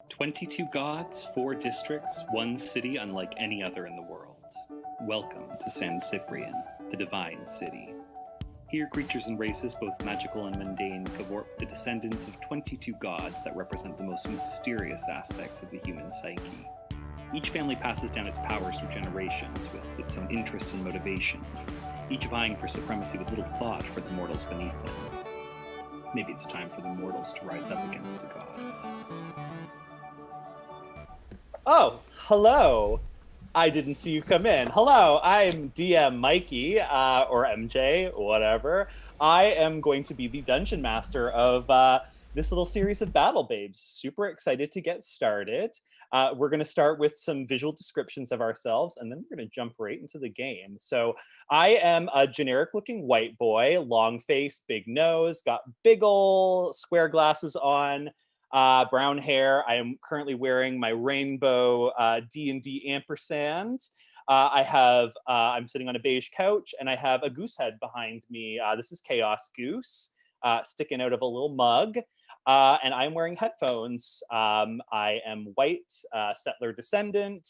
22 gods, 4 districts, 1 city unlike any other in the world. Welcome to San Cyprian, the divine city. Here, creatures and races, both magical and mundane, cavort the descendants of 22 gods that represent the most mysterious aspects of the human psyche. Each family passes down its powers through generations, with its own interests and motivations, each vying for supremacy with little thought for the mortals beneath them. Maybe it's time for the mortals to rise up against the gods. Oh, hello. I didn't see you come in. Hello, I'm DM Mikey, or MJ, whatever. I am going to be the dungeon master of this little series of Battle Babes. Super excited to get started. We're going to start with some visual descriptions of ourselves, and then we're going to jump right into the game. So I am a generic-looking white boy, long face, big nose, got big ol' square glasses on, brown hair. I am currently wearing my rainbow D&D ampersand. I'm sitting on a beige couch, and I have a goose head behind me. This is Chaos Goose, sticking out of a little mug. And I'm wearing headphones. I am white, settler descendant.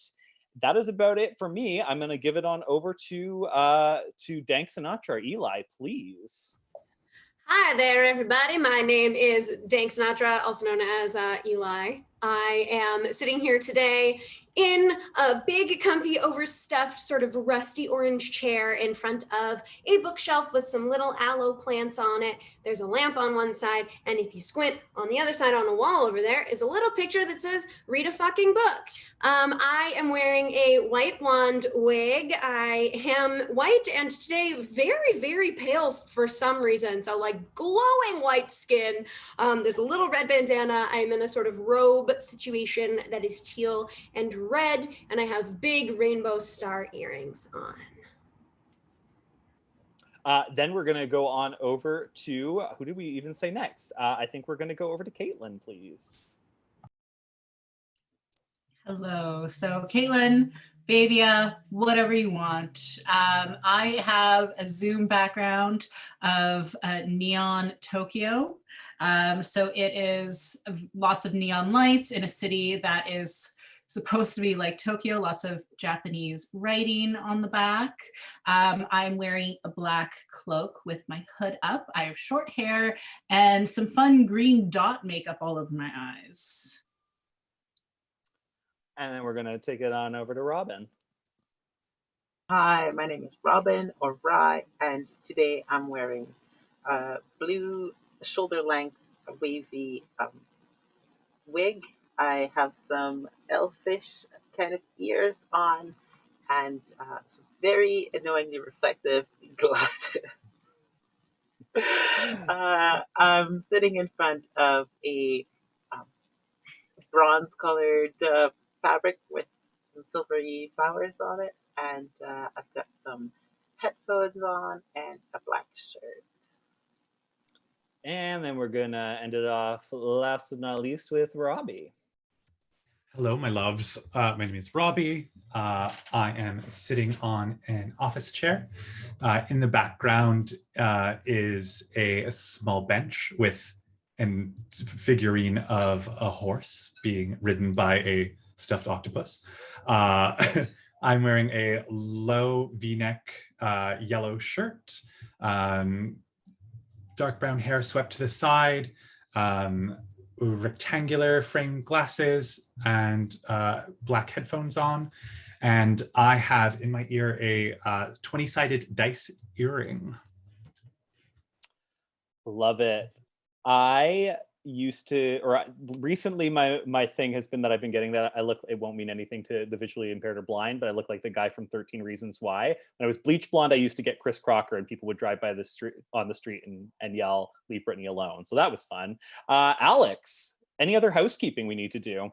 That is about it for me. I'm going to give it on over to Dank Sinatra. Eli, please. Hi there, everybody. My name is Dank Sinatra, also known as Eli. I am sitting here today in a big, comfy, overstuffed, sort of rusty orange chair in front of a bookshelf with some little aloe plants on it. There's a lamp on one side, and if you squint on the other side on the wall over there is a little picture that says, "Read a fucking book." I am wearing a white blonde wig. I am white and today very, very pale for some reason. So like glowing white skin. There's a little red bandana. I'm in a sort of robe situation that is teal and red, and I have big rainbow star earrings on. Then we're going to go on over to, who did we even say next? I think we're going to go over to Caitlin, please. Hello. So Caitlin, Babia, whatever you want. I have a Zoom background of neon Tokyo. So it is lots of neon lights in a city that is supposed to be like Tokyo, lots of Japanese writing on the back. I'm wearing a black cloak with my hood up. I have short hair and some fun green dot makeup all over my eyes. And then we're going to take it on over to Robin. Hi, my name is Robin, or Rye, and today I'm wearing a blue shoulder-length wavy wig. I have some elfish kind of ears on and some very annoyingly reflective glasses. I'm sitting in front of a bronze-colored fabric with some silvery flowers on it, and I've got some headphones on and a black shirt. And then we're going to end it off, last but not least, with Robbie. Hello, my loves. My name is Robbie. I am sitting on an office chair. In the background is a small bench with a figurine of a horse being ridden by a stuffed octopus. I'm wearing a low V-neck yellow shirt, dark brown hair swept to the side, rectangular framed glasses, and black headphones on. And I have in my ear a 20-sided dice earring. Love it. I used to, or recently my thing has been that I've been getting that I look, it won't mean anything to the visually impaired or blind, but I look like the guy from 13 Reasons Why. When I was bleach blonde, I used to get Chris Crocker, and people would drive by the street on the street and yell, "Leave Britney alone." So that was fun. Alex, any other housekeeping we need to do?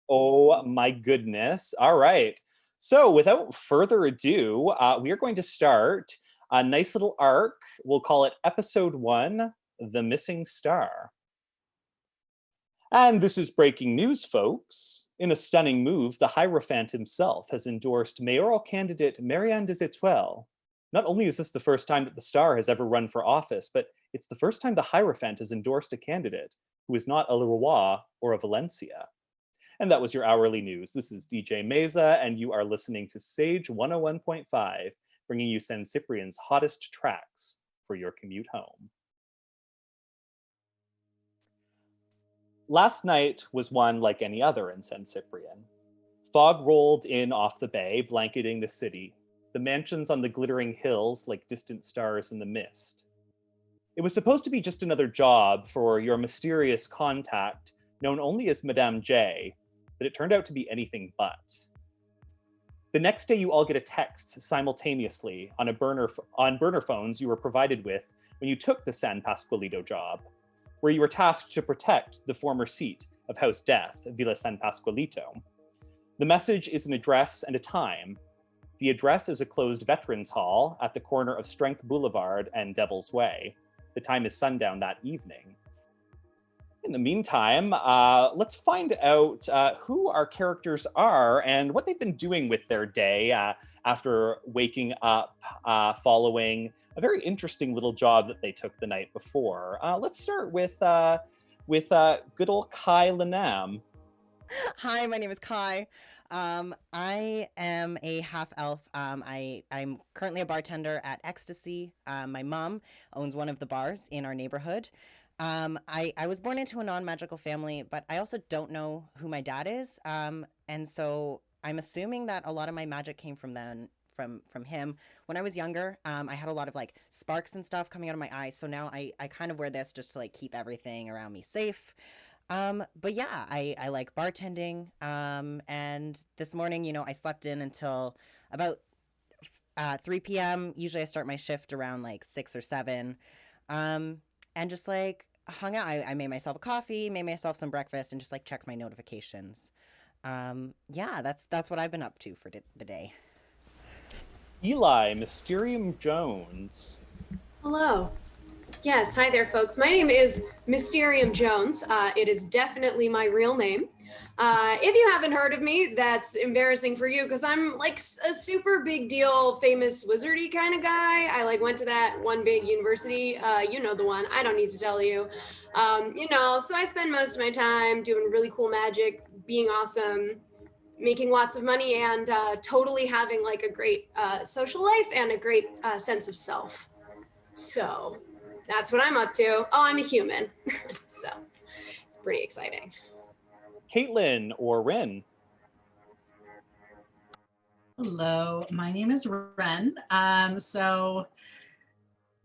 Oh my goodness. All right. So without further ado, we are going to start a nice little arc. We'll call it episode 1, The Missing Star. And this is breaking news, folks. In a stunning move, the Hierophant himself has endorsed mayoral candidate Etian Decetoil. Not only is this the first time that the Star has ever run for office, but it's the first time the Hierophant has endorsed a candidate. who is not a Leroy or a Valencia. And that was your hourly news. This is DJ Meza, and you are listening to Sage 101.5, bringing you San Cyprian's hottest tracks for your commute home. Last night was one like any other in San Cyprian. Fog rolled in off the bay, blanketing the city, the mansions on the glittering hills like distant stars in the mist. It was supposed to be just another job for your mysterious contact, known only as Madame J, but it turned out to be anything but. The next day, you all get a text simultaneously on burner phones you were provided with when you took the San Pascualito job, where you were tasked to protect the former seat of House Death, Villa San Pascualito. The message is an address and a time. The address is a closed Veterans Hall at the corner of Strength Boulevard and Devil's Way. The time is sundown that evening. In the meantime, let's find out who our characters are and what they've been doing with their day after waking up following a very interesting little job that they took the night before. Let's start with good old Kai Lanam. Hi, my name is Kai. I am a half elf. I'm currently a bartender at Ecstasy. My mom owns one of the bars in our neighborhood. I was born into a non-magical family, but I also don't know who my dad is. And so I'm assuming that a lot of my magic came from him. When I was younger, I had a lot of like sparks and stuff coming out of my eyes. So now I kind of wear this just to like keep everything around me safe. But yeah, I like bartending. And this morning, I slept in until about 3 p.m. Usually I start my shift around like 6 or 7. And just like hung out. I made myself a coffee, made myself some breakfast, and just like checked my notifications. Yeah, that's what I've been up to for the day. Eli, Mysterium Jones. Hello. Yes, hi there, folks. My name is Mysterium Jones. It is definitely my real name. If you haven't heard of me, that's embarrassing for you because I'm like a super big deal, famous wizardy kind of guy. I like went to that one big university. You know the one. I don't need to tell you. So I spend most of my time doing really cool magic, being awesome, making lots of money, and totally having like a great social life and a great sense of self. So that's what I'm up to. Oh, I'm a human. So it's pretty exciting. Caitlin or Ren. Hello, my name is Ren. So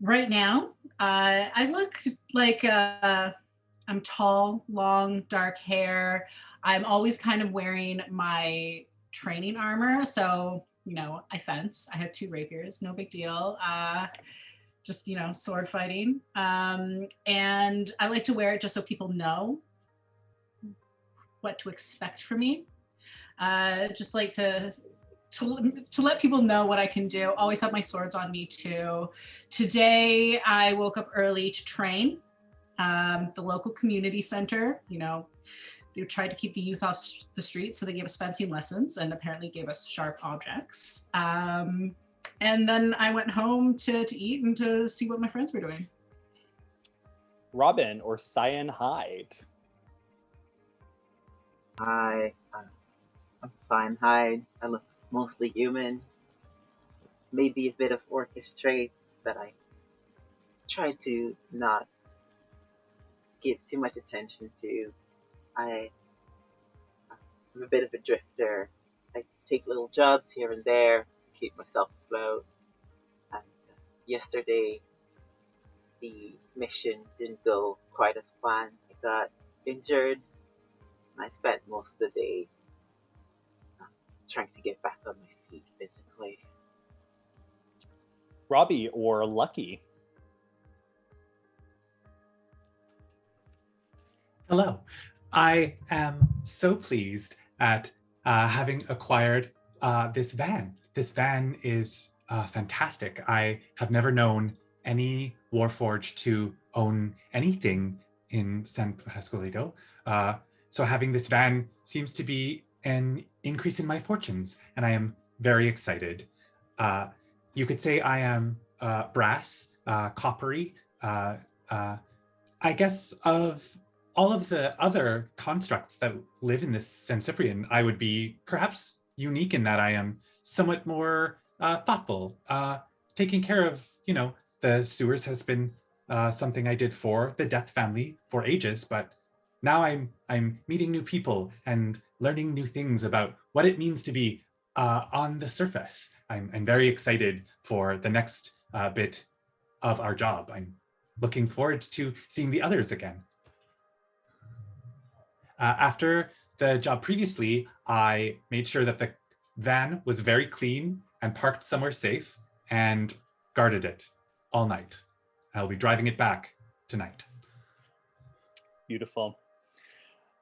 right now, I look like I'm tall, long, dark hair. I'm always kind of wearing my training armor. So, I fence. I have 2 rapiers, no big deal. Just, sword fighting. And I like to wear it just so people know what to expect from me. Just like to let people know what I can do. Always have my swords on me too. Today I woke up early to train. The local community center, they tried to keep the youth off the street, so they gave us fencing lessons and apparently gave us sharp objects. And then I went home to eat and to see what my friends were doing. Robin or Cyan Hyde. Hi, I'm Cyan Hyde. I look mostly human, maybe a bit of orcish traits that I try to not give too much attention to. I'm a bit of a drifter. I take little jobs here and there, keep myself afloat. And yesterday, the mission didn't go quite as planned. I got injured. I spent most of the day trying to get back on my feet physically. Robbie or Lucky. Hello. I am so pleased at having acquired this van. This van is fantastic. I have never known any Warforged to own anything in San Pascualito. So having this van seems to be an increase in my fortunes, and I am very excited. You could say I am brass, coppery. I guess of all of the other constructs that live in this San Cyprian, I would be perhaps unique in that I am somewhat more thoughtful. Taking care of, the sewers has been something I did for the Death family for ages, but now I'm meeting new people and learning new things about what it means to be on the surface. I'm very excited for the next bit of our job. I'm looking forward to seeing the others again. After the job previously, I made sure that the van was very clean and parked somewhere safe and guarded it all night. I'll be driving it back tonight. Beautiful.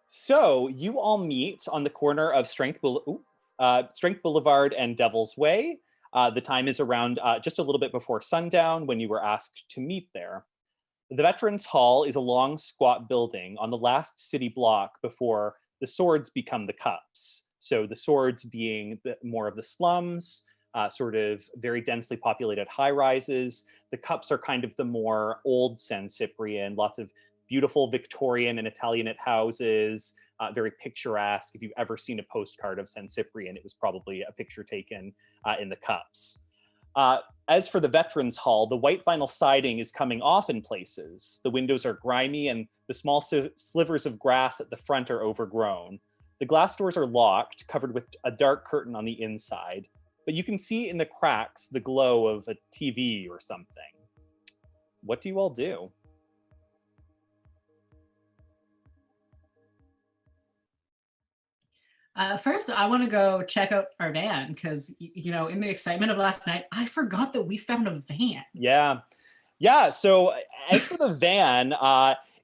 So you all meet on the corner of Strength Boulevard and Devil's Way. The time is around just a little bit before sundown when you were asked to meet there. The Veterans Hall is a long, squat building on the last city block before the Swords become the Cups. So the Swords being more of the slums, sort of very densely populated high-rises. The Cups are kind of the more old San Cyprian, lots of beautiful Victorian and Italianate houses, very picturesque. If you've ever seen a postcard of San Cyprian, it was probably a picture taken in the Cups. As for the Veterans Hall, the white vinyl siding is coming off in places. The windows are grimy and the small slivers of grass at the front are overgrown. The glass doors are locked, covered with a dark curtain on the inside, but you can see in the cracks the glow of a TV or something. What do you all do? First, I want to go check out our van because, in the excitement of last night, I forgot that we found a van. Yeah. So as for the van,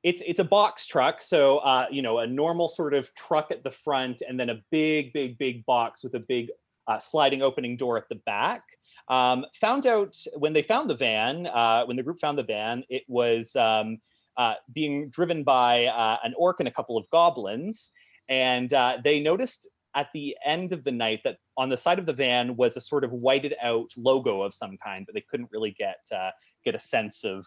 it's a box truck. So, a normal sort of truck at the front and then a big box with a big sliding opening door at the back. Found out when they found the van, when the group found the van, it was being driven by an orc and a couple of goblins. And they noticed at the end of the night that on the side of the van was a sort of whited out logo of some kind, but they couldn't really get a sense of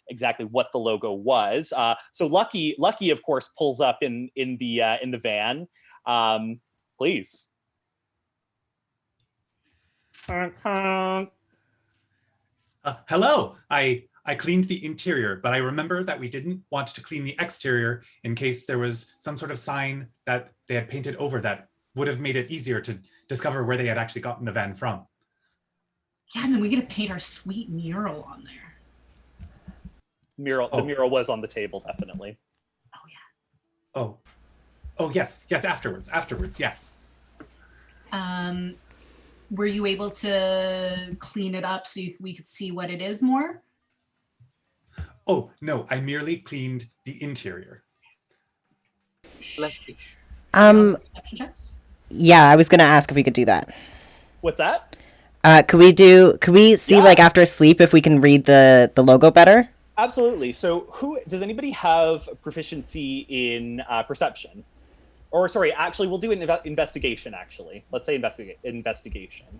exactly what the logo was. So Lucky, of course, pulls up in the van. Please. Hello. I cleaned the interior, but I remember that we didn't want to clean the exterior in case there was some sort of sign that they had painted over that would have made it easier to discover where they had actually gotten the van from. Yeah, and then we get to paint our sweet mural on there. The mural was on the table, definitely. Oh, yeah. Oh, yes, afterwards, yes. Were you able to clean it up so we could see what it is more? Oh, no, I merely cleaned the interior. Let's see. Perception checks? Yeah, I was gonna ask if we could do that. What's that? Could we see like after sleep if we can read the logo better? Absolutely. So does anybody have proficiency in perception? Or sorry, actually, we'll do an investigation, actually. Let's say investigation.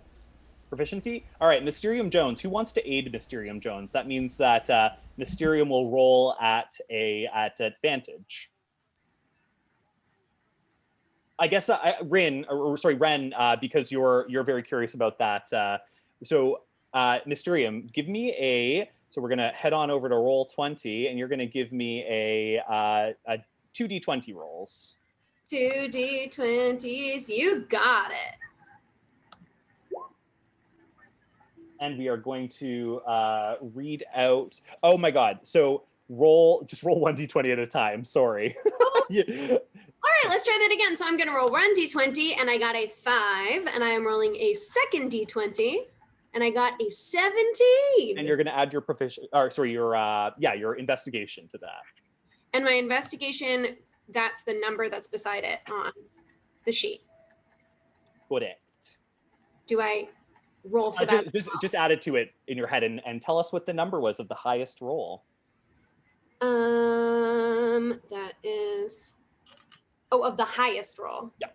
Proficiency? All right, Mysterium Jones. Who wants to aid Mysterium Jones? That means that Mysterium will roll at advantage. I guess Ren, because you're very curious about that. So Mysterium, give me so we're gonna head on over to roll 20, and you're gonna give me a 2d20 rolls. 2d20s, you got it. And we are going to read out. Oh my God! So roll 1d20 at a time. Sorry. Yeah. All right, let's try that again. So I'm going to roll 1d20, and I got a 5, and I am rolling a second d20, and I got a 17. And you're going to add your your investigation to that. And my investigation, that's the number that's beside it on the sheet. Correct. Do I roll for that? Just add it to it in your head and tell us what the number was of the highest roll. That is of the highest roll. Yep.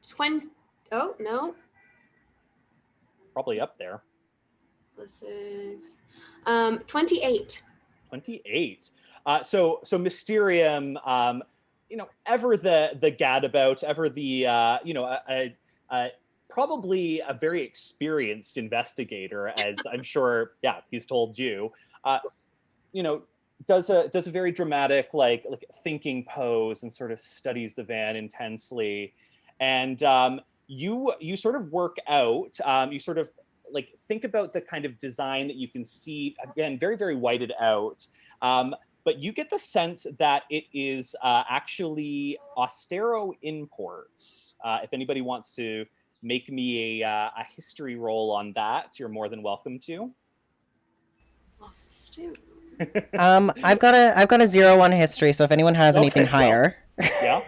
20. Oh no. Probably up there. Plus 6. 28. 28. So Mysterium, ever the gadabout, ever the probably a very experienced investigator, as I'm sure, he's told you. Does a very dramatic like thinking pose and sort of studies the van intensely, and you sort of work out. You sort of like think about the kind of design that you can see, again, very, very whited out. But you get the sense that it is actually Austero imports. If anybody wants to make me a history roll on that, you're more than welcome to. Austero. I've got a 0 on history, so if anyone has anything higher. Yeah.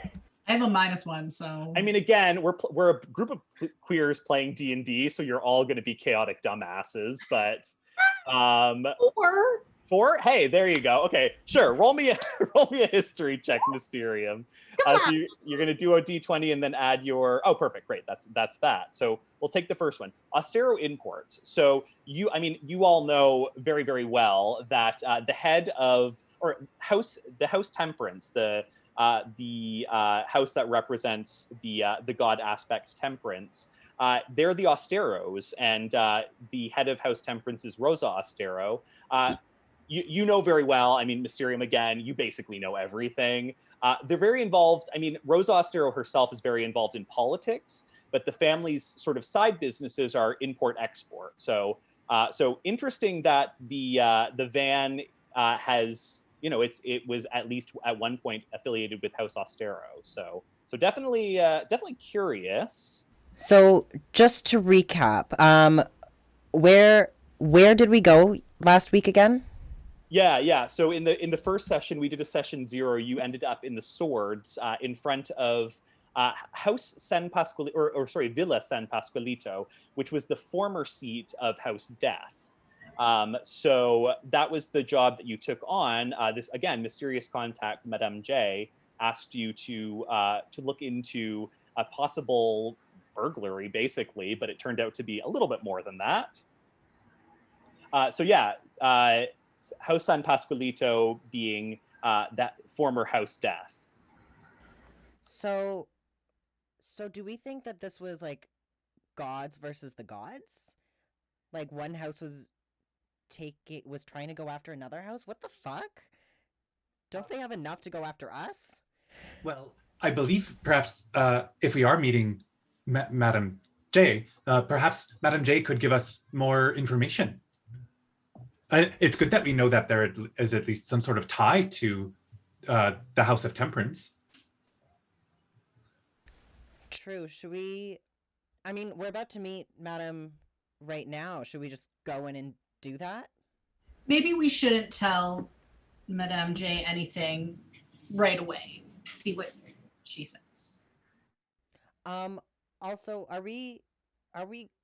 I have a -1, so. I mean, again, we're a group of queers playing D&D, so you're all going to be chaotic dumbasses. But 4? Hey, there you go. Okay, sure. Roll me a history check, Mysterium. So you're going to do a D20 and then add your. Oh, perfect. Great. That's that. So we'll take the first one. Austero imports. So you all know very, very well that the head of the house Temperance, the house that represents the god aspect Temperance. They're the Austeros, and the head of House Temperance is Rosa Austero. You know very well. I mean, Mysterium, again, you basically know everything. They're very involved. I mean, Rosa Austero herself is very involved in politics, but the family's sort of side businesses are import-export. So interesting that the van has, it was at least at one point affiliated with House Austero. So definitely curious. So just to recap, where did we go last week again? Yeah. So in the first session, we did a session 0. You ended up in the Swords in front of House San Pasqualito, Villa San Pasqualito, which was the former seat of House Death. So that was the job that you took on. This, again, mysterious contact, Madame J, asked you to look into a possible burglary, basically, but it turned out to be a little bit more than that. House San Pasqualito being that former House Death. So do we think that this was like gods versus the gods? Like one house was trying to go after another house? What the fuck? Don't they have enough to go after us? Well, I believe perhaps if we are meeting Madame J, perhaps Madame J could give us more information. It's good that we know that there is at least some sort of tie to the House of Temperance. True. Should we... I mean, we're about to meet Madame right now. Should we just go in and do that? Maybe we shouldn't tell Madame J anything right away. See what she says. Also, are we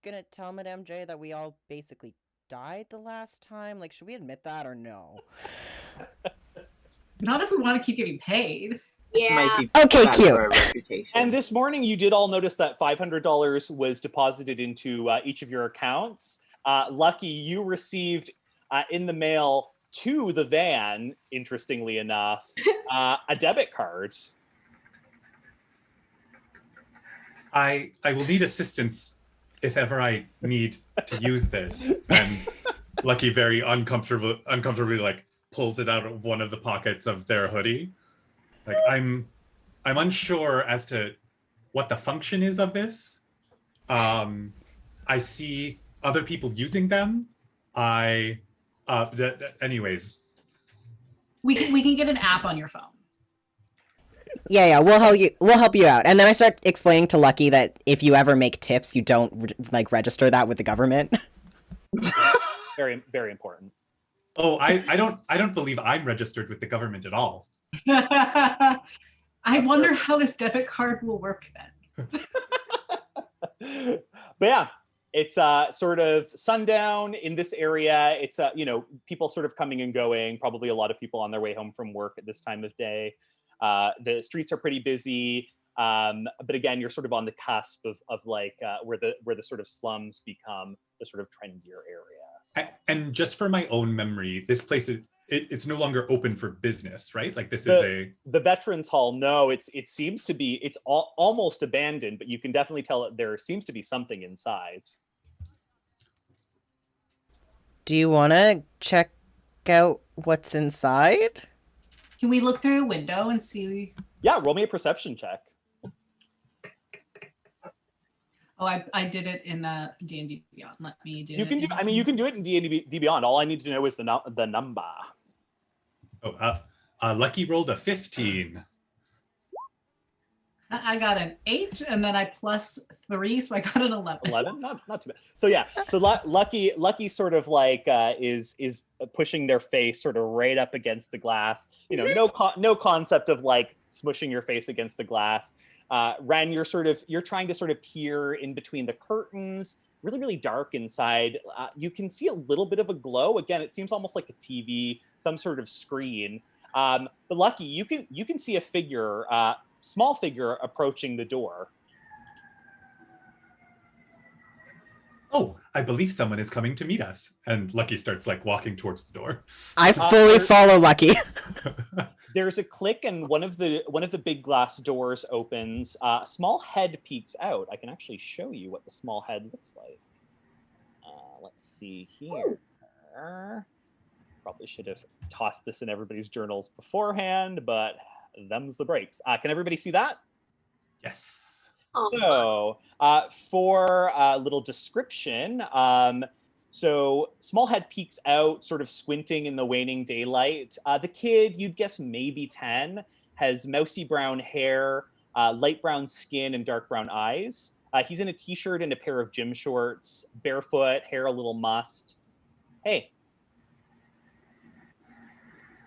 gonna tell Madame J that we all basically died the last time? Like, should we admit that or no? Not if we want to keep getting paid. Yeah. Okay, cute. And this morning, you did all notice that $500 was deposited into each of your accounts. Lucky, you received in the mail to the van, interestingly enough, a debit card. I will need assistance if ever I need to use this. And Lucky very uncomfortably like pulls it out of one of the pockets of their hoodie. Like I'm unsure as to what the function is of this. I see other people using them. Anyways. We can get an app on your phone. Yeah, we'll help you out. And then I start explaining to Lucky that if you ever make tips, you don't register that with the government. Very, very important. Oh, I don't believe I'm registered with the government at all. I wonder how this debit card will work then. But yeah, it's sort of sundown in this area. It's people sort of coming and going. Probably a lot of people on their way home from work at this time of day. The streets are pretty busy, but again, you're sort of on the cusp of like where the sort of slums become the sort of trendier areas. And just for my own memory, this place it's no longer open for business, right? Like this is the Veterans Hall. No, it seems to be, it's almost abandoned, but you can definitely tell that there seems to be something inside. Do you want to check out what's inside? Can we look through a window and see? Yeah, roll me a perception check. Oh, I did it in D&D Beyond. Let me do. You can do. I mean, you can do it in D&D Beyond. All I need to know is the number. Oh, Lucky rolled a 15. I got an 8, and then I plus 3, so I got an 11. 11, not too bad. So yeah, so Lucky sort of like is pushing their face sort of right up against the glass. You know, no concept of like smushing your face against the glass. Ren, you're trying to sort of peer in between the curtains. Really, really dark inside. You can see a little bit of a glow. Again, it seems almost like a TV, some sort of screen. But Lucky, you can see a figure, small figure approaching the door. Oh, I believe someone is coming to meet us. And Lucky starts like walking towards the door. I fully follow Lucky. There's a click and one of the big glass doors opens. A small head peeks out. I can actually show you what the small head looks like. Let's see here. Probably should have tossed this in everybody's journals beforehand, but them's the breaks. Can everybody see that? Yes. So for a little description, so small head peeks out, sort of squinting in the waning daylight. The kid, you'd guess maybe 10, has mousy brown hair, light brown skin, and dark brown eyes. He's in a t-shirt and a pair of gym shorts, barefoot, hair a little mussed. Hey.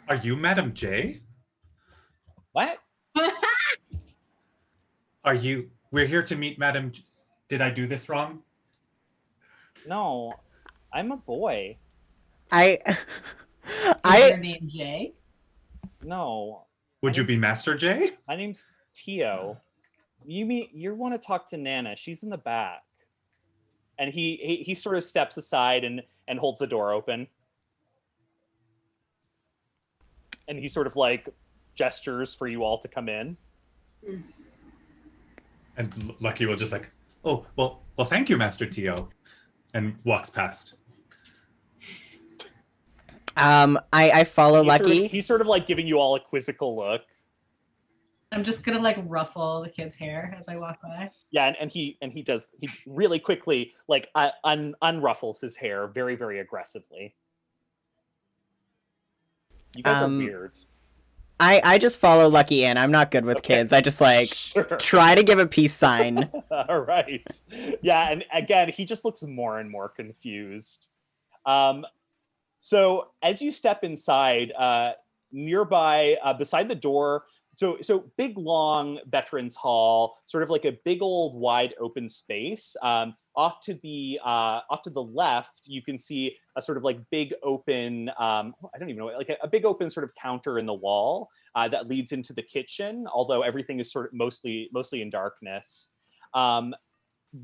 Are you Madam J? What? We're here to meet Madam J. Did I do this wrong? No, I'm a boy. Is your name Jay? No. Would you be Master J? My name's Tio. You want to talk to Nana? She's in the back. And he sort of steps aside and holds the door open. And he sort of like gestures for you all to come in. And Lucky will just like, oh, well, thank you, Master Tio, and walks past. I follow Lucky. He's sort of like giving you all a quizzical look. I'm just gonna like ruffle the kid's hair as I walk by. Yeah, and he really quickly like unruffles his hair very, very aggressively. You guys are weird. I just follow Lucky in. I'm not good with kids. I just like try to give a peace sign. All right. Yeah, and again, he just looks more and more confused. So as you step inside, nearby, beside the door, so big long veterans hall, sort of like a big old wide open space. Off to the left, you can see a sort of like big open, I don't even know, like a big open sort of counter in the wall that leads into the kitchen, although everything is sort of mostly in darkness.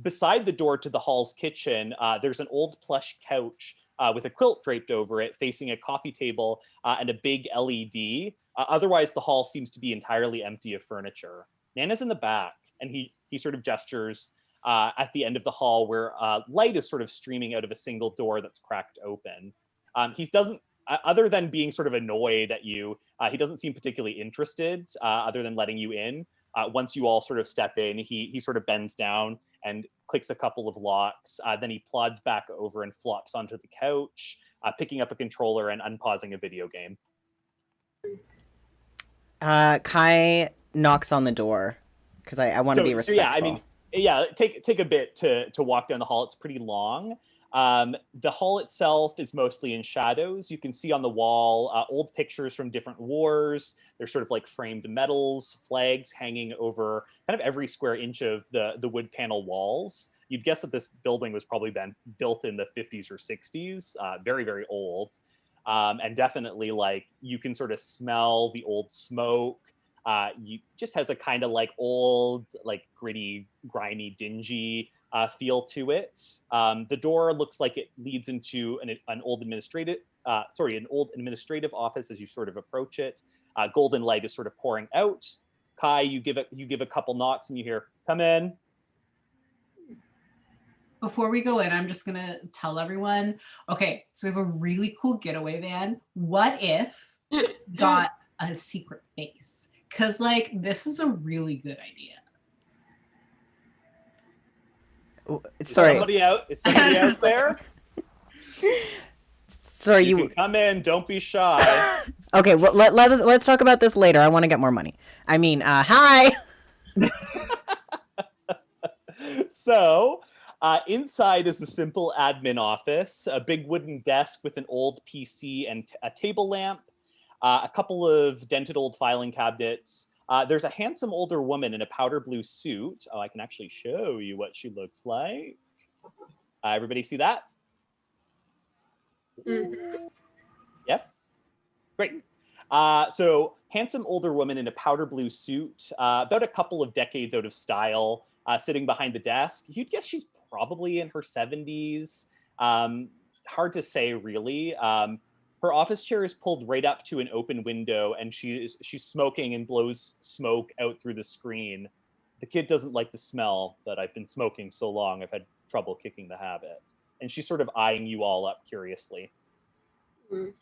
Beside the door to the hall's kitchen, there's an old plush couch with a quilt draped over it, facing a coffee table and a big LED. Otherwise, the hall seems to be entirely empty of furniture. Nana's in the back, and he sort of gestures at the end of the hall where light is sort of streaming out of a single door that's cracked open. He doesn't, other than being sort of annoyed at you, he doesn't seem particularly interested, other than letting you in. Once you all sort of step in, he sort of bends down and clicks a couple of locks. Then he plods back over and flops onto the couch, picking up a controller and unpausing a video game. Kai knocks on the door because I want to be respectful. Yeah, I mean, yeah, take a bit to walk down the hall. It's pretty long. The hall itself is mostly in shadows. You can see on the wall old pictures from different wars. There's sort of like framed medals, flags hanging over kind of every square inch of the wood panel walls. You'd guess that this building was probably built in the 50s or 60s, very, very old. And definitely like you can sort of smell the old smoke. You just has a kind of like old, like gritty, grimy, dingy feel to it. The door looks like it leads into an old an old administrative office as you sort of approach it. Golden light is sort of pouring out. Kai, you give a couple knocks and you hear, "Come in." Before we go in, I'm just going to tell everyone, okay, so we have a really cool getaway van. What if got a secret base? Because, like, this is a really good idea. Sorry. Is somebody out there? Sorry, You can come in. Don't be shy. Okay, well, let's talk about this later. I want to get more money. I mean, hi. So, inside is a simple admin office, a big wooden desk with an old PC and a table lamp, a couple of dented old filing cabinets. There's a handsome older woman in a powder blue suit. Oh, I can actually show you what she looks like. Everybody see that? Mhm. Yes? Great. So, handsome older woman in a powder blue suit, about a couple of decades out of style, sitting behind the desk. You'd guess she's probably in her 70s. Hard to say, really. Her office chair is pulled right up to an open window, and she's smoking and blows smoke out through the screen. The kid doesn't like the smell, but I've been smoking so long, I've had trouble kicking the habit. And she's sort of eyeing you all up curiously. Mm.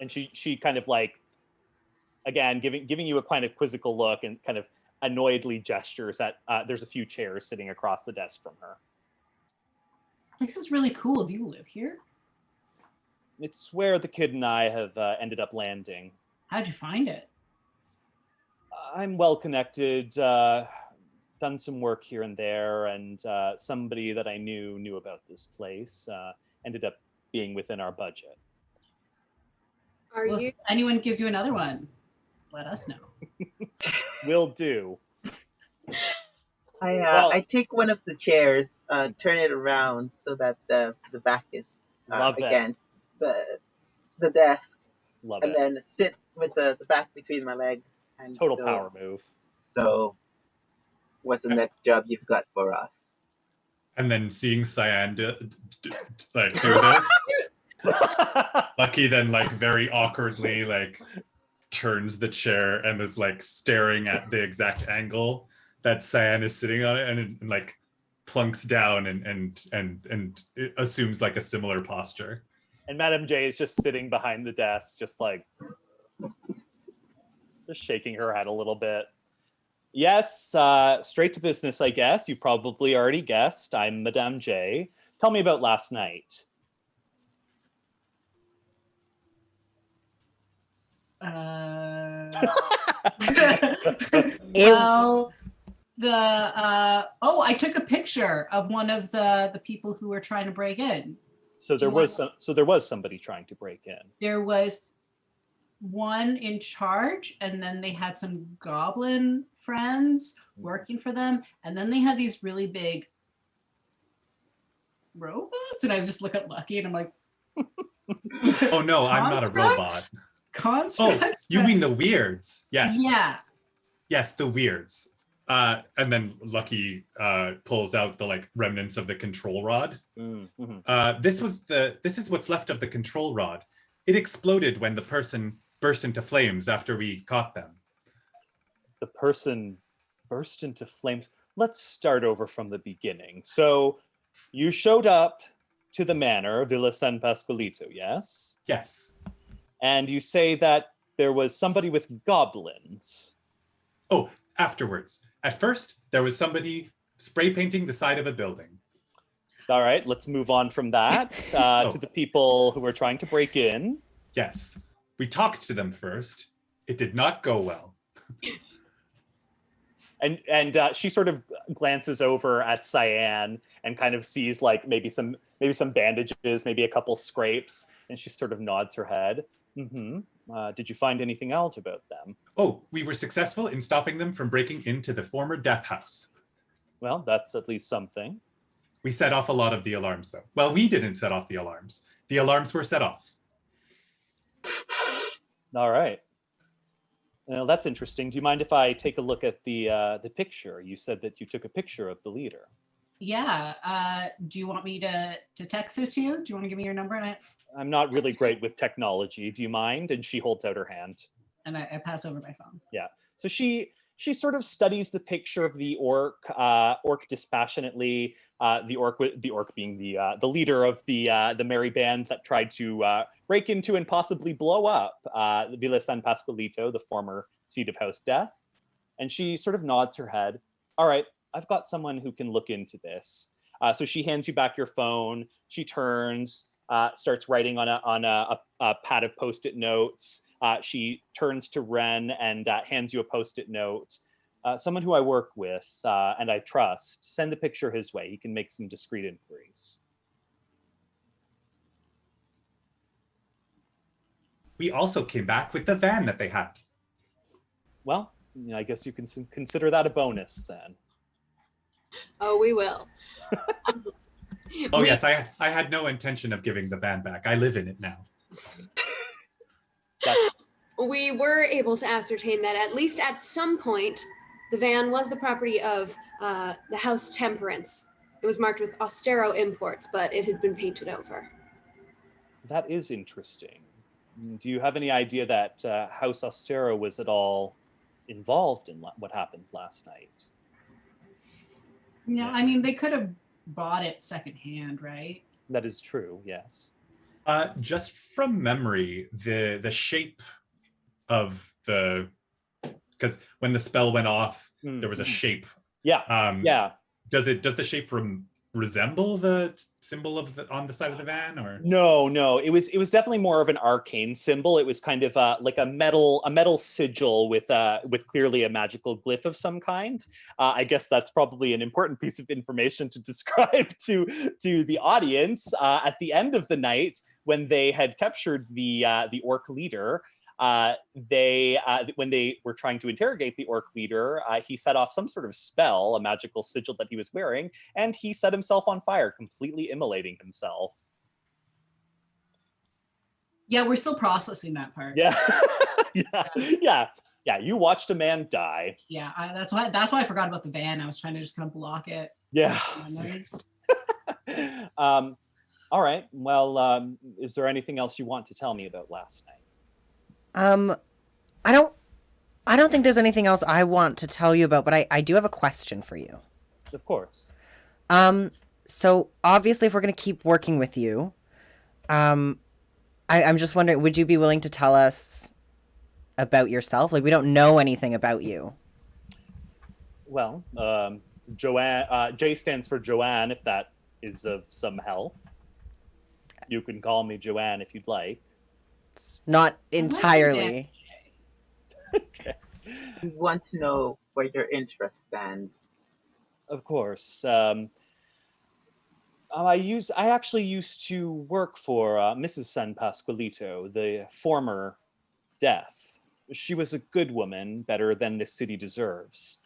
And she kind of like, again, giving you a kind of quizzical look and kind of annoyedly gestures at, there's a few chairs sitting across the desk from her. This is really cool. Do you live here? It's where the kid and I have ended up landing. How'd you find it? I'm well connected, done some work here and there, and somebody that I knew about this place. Ended up being within our budget. Are Well, you? if anyone gives you another one, let us know. Will do. I take one of the chairs, turn it around so that the back is Love it. against the desk, Love and it. then sit with the back between my legs. And Total go. power move. So, what's the next job you've got for us? And then seeing Cyan do this, Lucky then like very awkwardly like turns the chair and is like staring at the exact angle that Cyan is sitting on it, and like plunks down and it assumes like a similar posture. And Madame J is just sitting behind the desk, just shaking her head a little bit. Yes, straight to business, I guess. You probably already guessed. I'm Madame J. Tell me about last night. Well, I took a picture of one of the people who were trying to break in. So there was somebody trying to break in. There was one in charge, and then they had some goblin friends working for them, and then they had these really big robots, and I just look at Lucky and I'm like, Oh no, I'm not a robot. Construct? Oh, you mean the weirds? Yes. Yeah. Yes, the weirds. And then Lucky pulls out the like remnants of the control rod. Mm-hmm. This is what's left of the control rod. It exploded when the person burst into flames after we caught them. The person burst into flames. Let's start over from the beginning. So you showed up to the manor, Villa San Pasqualito, yes? Yes. And you say that there was somebody with goblins. Oh, afterwards. At first, there was somebody spray painting the side of a building. All right, let's move on from that to the people who were trying to break in. Yes. We talked to them first. It did not go well. And she sort of glances over at Cyan and kind of sees like maybe some bandages, maybe a couple scrapes, and she sort of nods her head. Mm-hmm. Did you find anything else about them? Oh, we were successful in stopping them from breaking into the former death house. Well, that's at least something. We set off a lot of the alarms, though. Well, we didn't set off the alarms. The alarms were set off. All right. Well, that's interesting. Do you mind if I take a look at the picture? You said that you took a picture of the leader. Yeah. Do you want me to text this to you? Do you want to give me your number? And I'm not really great with technology. Do you mind? And she holds out her hand. And I pass over my phone. So she sort of studies the picture of the orc dispassionately. The orc being the leader of the merry band that tried to break into and possibly blow up Villa San Pasqualito, the former seat of House Death. And she sort of nods her head. All right, I've got someone who can look into this. So she hands you back your phone. She turns, starts writing on a pad of Post-it notes. She turns to Ren and hands you a Post-it note. Someone who I work with and I trust, send the picture his way. He can make some discreet inquiries. We also came back with the van that they had. Well, I guess you can consider that a bonus then. Oh, we will. Oh, yes, I had no intention of giving the van back. I live in it now. We were able to ascertain that at least at some point, the van was the property of the House Temperance. It was marked with Austero imports, but it had been painted over. That is interesting. Do you have any idea that House Austero was at all involved in what happened last night? No, I mean, they could have bought it secondhand, right? That is true, yes. Just from memory, the shape of because when the spell went off, there was a shape. Yeah. Yeah. Does the shape resemble the symbol on the side of the van, or no? It was definitely more of an arcane symbol. It was kind of like a metal sigil with clearly a magical glyph of some kind. I guess that's probably an important piece of information to describe to the audience at the end of the night when they had captured the orc leader. When they were trying to interrogate the orc leader, he set off some sort of spell, a magical sigil that he was wearing, and he set himself on fire, completely immolating himself. Yeah, we're still processing that part. Yeah. Yeah. You watched a man die. Yeah, that's why I forgot about the van. I was trying to just kind of block it. Yeah. All right. Well, is there anything else you want to tell me about last night? I don't think there's anything else I want to tell you about, but I do have a question for you. Of course. So obviously if we're going to keep working with you, I'm just wondering, would you be willing to tell us about yourself? Like, we don't know anything about you. Well, Joanne, J stands for Joanne, if that is of some help. You can call me Joanne if you'd like. Not entirely. Okay. We want to know where your interest stands. Of course. I actually used to work for Mrs. San Pasqualito, the former Death. She was a good woman, better than this city deserves.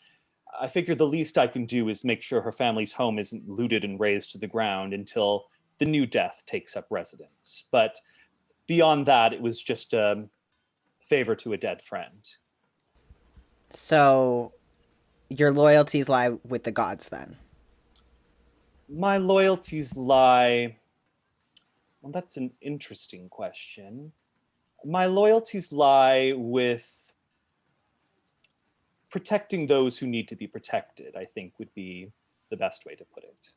I figure the least I can do is make sure her family's home isn't looted and razed to the ground until the new Death takes up residence. But beyond that, it was just a favor to a dead friend. So your loyalties lie with the gods then? My loyalties lie... Well, that's an interesting question. My loyalties lie with protecting those who need to be protected, I think would be the best way to put it.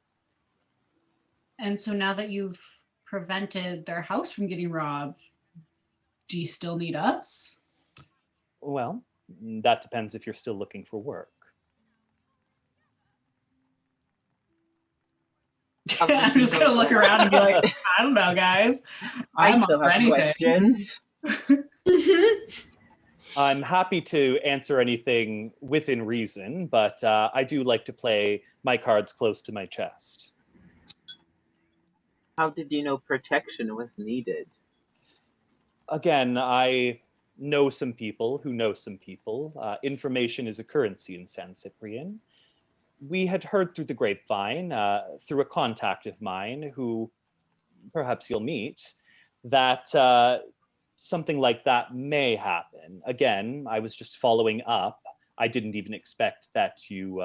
And so now that you've prevented their house from getting robbed, do you still need us? Well, that depends if you're still looking for work. I'm just gonna look around and be like, I don't know, guys. I I'm still up for have anything. questions. I'm happy to answer anything within reason, but I do like to play my cards close to my chest. How did you know protection was needed? Again, I know some people who know some people. Information is a currency in San Cyprian. We had heard through the grapevine, through a contact of mine who perhaps you'll meet, that something like that may happen. Again, I was just following up. I didn't even expect that you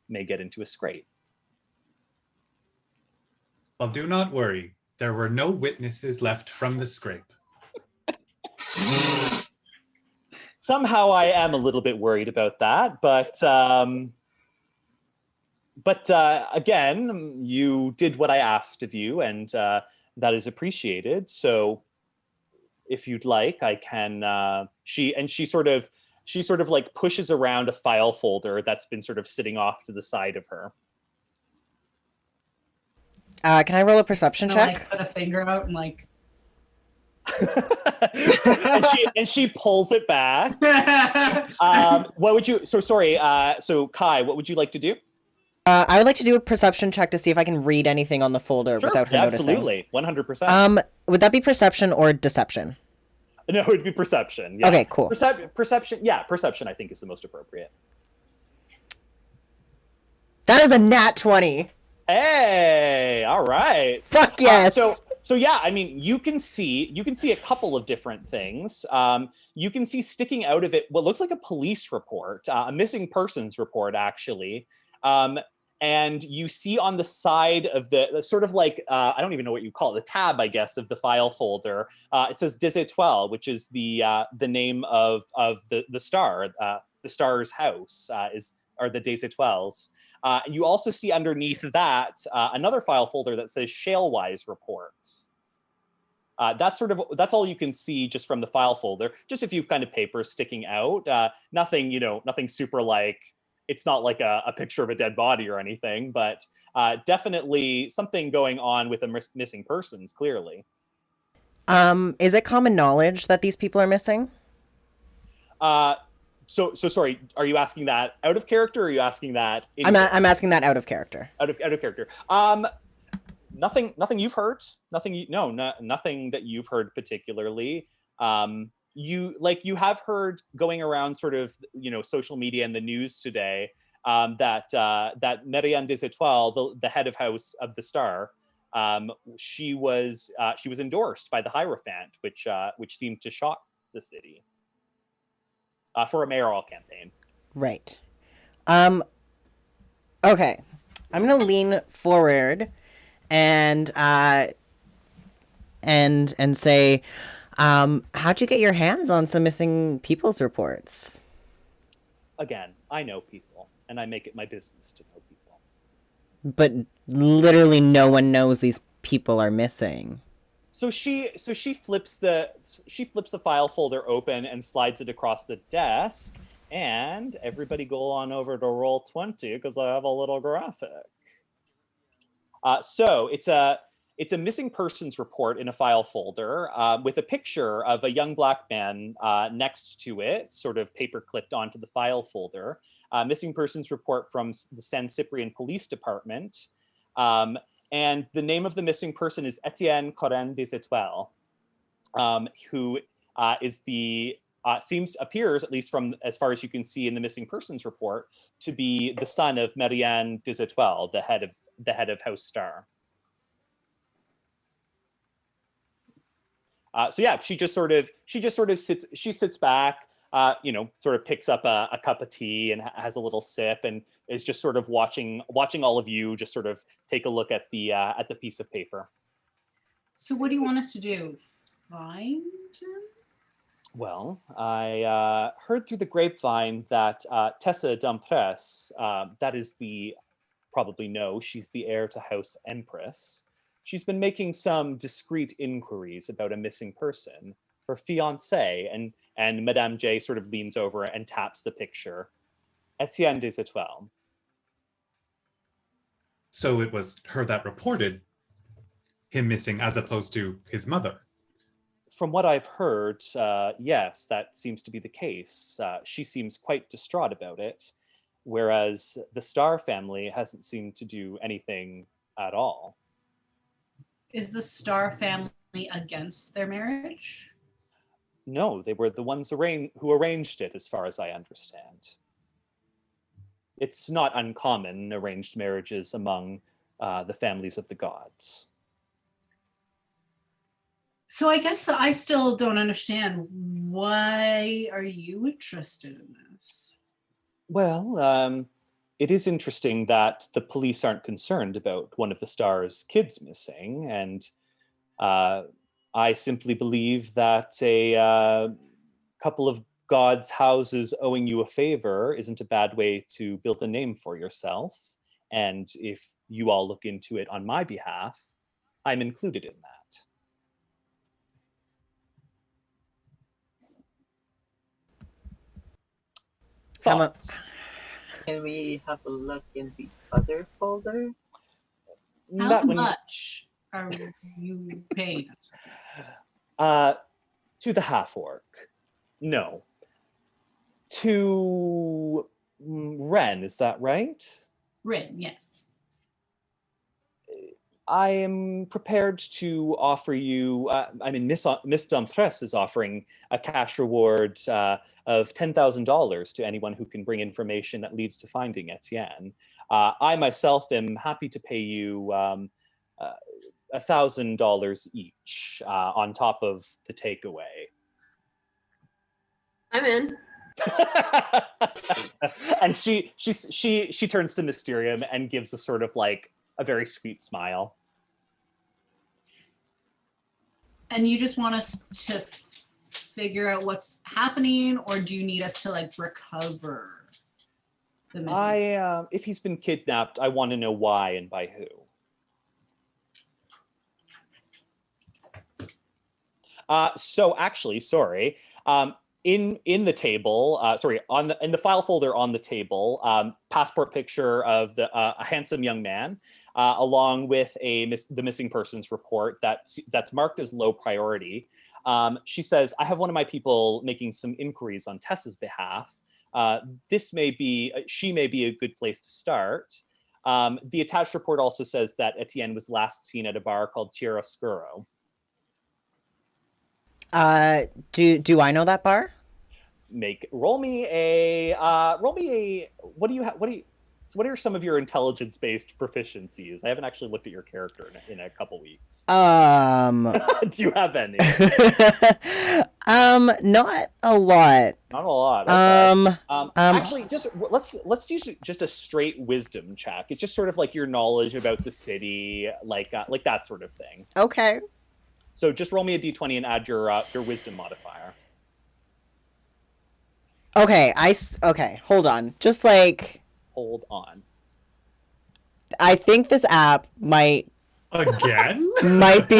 may get into a scrape. Well, do not worry. There were no witnesses left from the scrape. Somehow I am a little bit worried about that, but again, you did what I asked of you, and that is appreciated. So if you'd like, I can, she sort of like pushes around a file folder that's been sort of sitting off to the side of her. Can I roll a perception check? Like put a finger out and like. and she pulls it back. What would you? So sorry. So Kai, what would you like to do? I would like to do a perception check to see if I can read anything on the folder without her noticing. Absolutely, 100%. Would that be perception or deception? No, it would be perception. Yeah. Okay, cool. Perception. Yeah, perception. I think is the most appropriate. That is a nat 20. Hey, all right. Fuck yes. So yeah, I mean, you can see a couple of different things. You can see sticking out of it what looks like a police report, a missing persons report, actually. And you see on the side of the sort of like, I don't even know what you call it, the tab, I guess, of the file folder. It says Decetoil, which is the name of the star. The star's house are the Decetoils. You also see underneath that another file folder that says Shalewise reports. That's all you can see just from the file folder. Just a few kind of papers sticking out. Nothing super like. It's not like a picture of a dead body or anything, but definitely something going on with a missing persons. Clearly. Is it common knowledge that these people are missing? So sorry. Are you asking that out of character, or are you asking that? I'm asking that out of character. Out of character. Nothing you've heard. Nothing that you've heard particularly. You have heard going around sort of social media and the news today that Etian Decetoil, the head of house of the Star, she was endorsed by the Hierophant, which seemed to shock the city. For a mayoral campaign. Right. Okay. I'm gonna lean forward and say, how'd you get your hands on some missing people's reports? Again, I know people, and I make it my business to know people. But literally no one knows these people are missing. So she flips the file folder open and slides it across the desk, and everybody go on over to roll 20 because I have a little graphic. So it's a missing persons report in a file folder with a picture of a young black man next to it, sort of paper clipped onto the file folder. Missing persons report from the San Cyprian Police Department. And the name of the missing person is Etian Decetoil, who appears, at least from as far as you can see in the missing persons report, to be the son of Etian Decetoil, the head of House Star. So yeah, she just sort of sits back, sort of picks up a cup of tea and has a little sip and is just sort of watching all of you just sort of take a look at the piece of paper. So what do you want us to do? Find him? Well, I heard through the grapevine that Tessa Dumpress, that is probably know, she's the heir to House Empress. She's been making some discreet inquiries about a missing person, her fiancé, and Madame J sort of leans over and taps the picture. Etienne Decetoil. So it was her that reported him missing as opposed to his mother. From what I've heard, yes, that seems to be the case. She seems quite distraught about it, whereas the Star family hasn't seemed to do anything at all. Is the Star family against their marriage? No, they were the ones who arranged it, as far as I understand. It's not uncommon, arranged marriages among the families of the gods. So I guess I still don't understand. Why are you interested in this? Well, it is interesting that the police aren't concerned about one of the Star's kids missing, and I simply believe that a couple of God's houses owing you a favor isn't a bad way to build a name for yourself. And if you all look into it on my behalf, I'm included in that. Thoughts? Can we have a look in the other folder? How much are you paying us? To the half-orc. No. To Ren, is that right? Ren, yes. I am prepared to offer you, Miss Dompress is offering a cash reward of $10,000 to anyone who can bring information that leads to finding Etienne. I myself am happy to pay you $1,000 each on top of the takeaway. I'm in. And she turns to Mysterium and gives a sort of like a very sweet smile. And you just want us to figure out what's happening, or do you need us to like recover the missing? If he's been kidnapped, I want to know why and by who. So actually, sorry. In the table, in the file folder on the table, passport picture of a handsome young man, along with the missing persons report that's marked as low priority. She says, "I have one of my people making some inquiries on Tessa's behalf. She may be a good place to start." The attached report also says that Etienne was last seen at a bar called Pirasuro. Do I know that bar? Roll me a what are some of your intelligence-based proficiencies? I haven't actually looked at your character in a couple weeks. Do you have any? Not a lot. Not a lot. Okay. Actually, just let's do just a straight wisdom check. It's just sort of like your knowledge about the city, like that sort of thing. Okay. So just roll me a d20 and add your wisdom modifier. Okay, hold on. Just like... Hold on. I think this app might be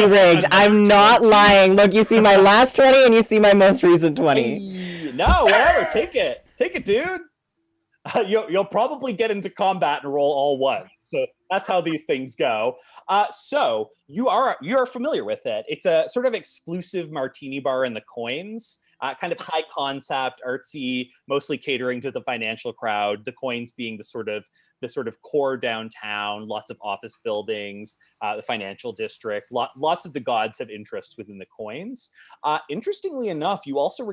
rigged. I'm not lying. Look, you see my last 20 and you see my most recent 20. Hey, no, whatever. Take it, dude. You'll probably get into combat and roll all one. So that's how these things go. So you are familiar with it. It's a sort of exclusive martini bar in the Coins. Kind of high concept, artsy, mostly catering to the financial crowd. The Coins being the sort of core downtown, lots of office buildings, the financial district. Lots of the gods have interests within the Coins. Interestingly enough, you also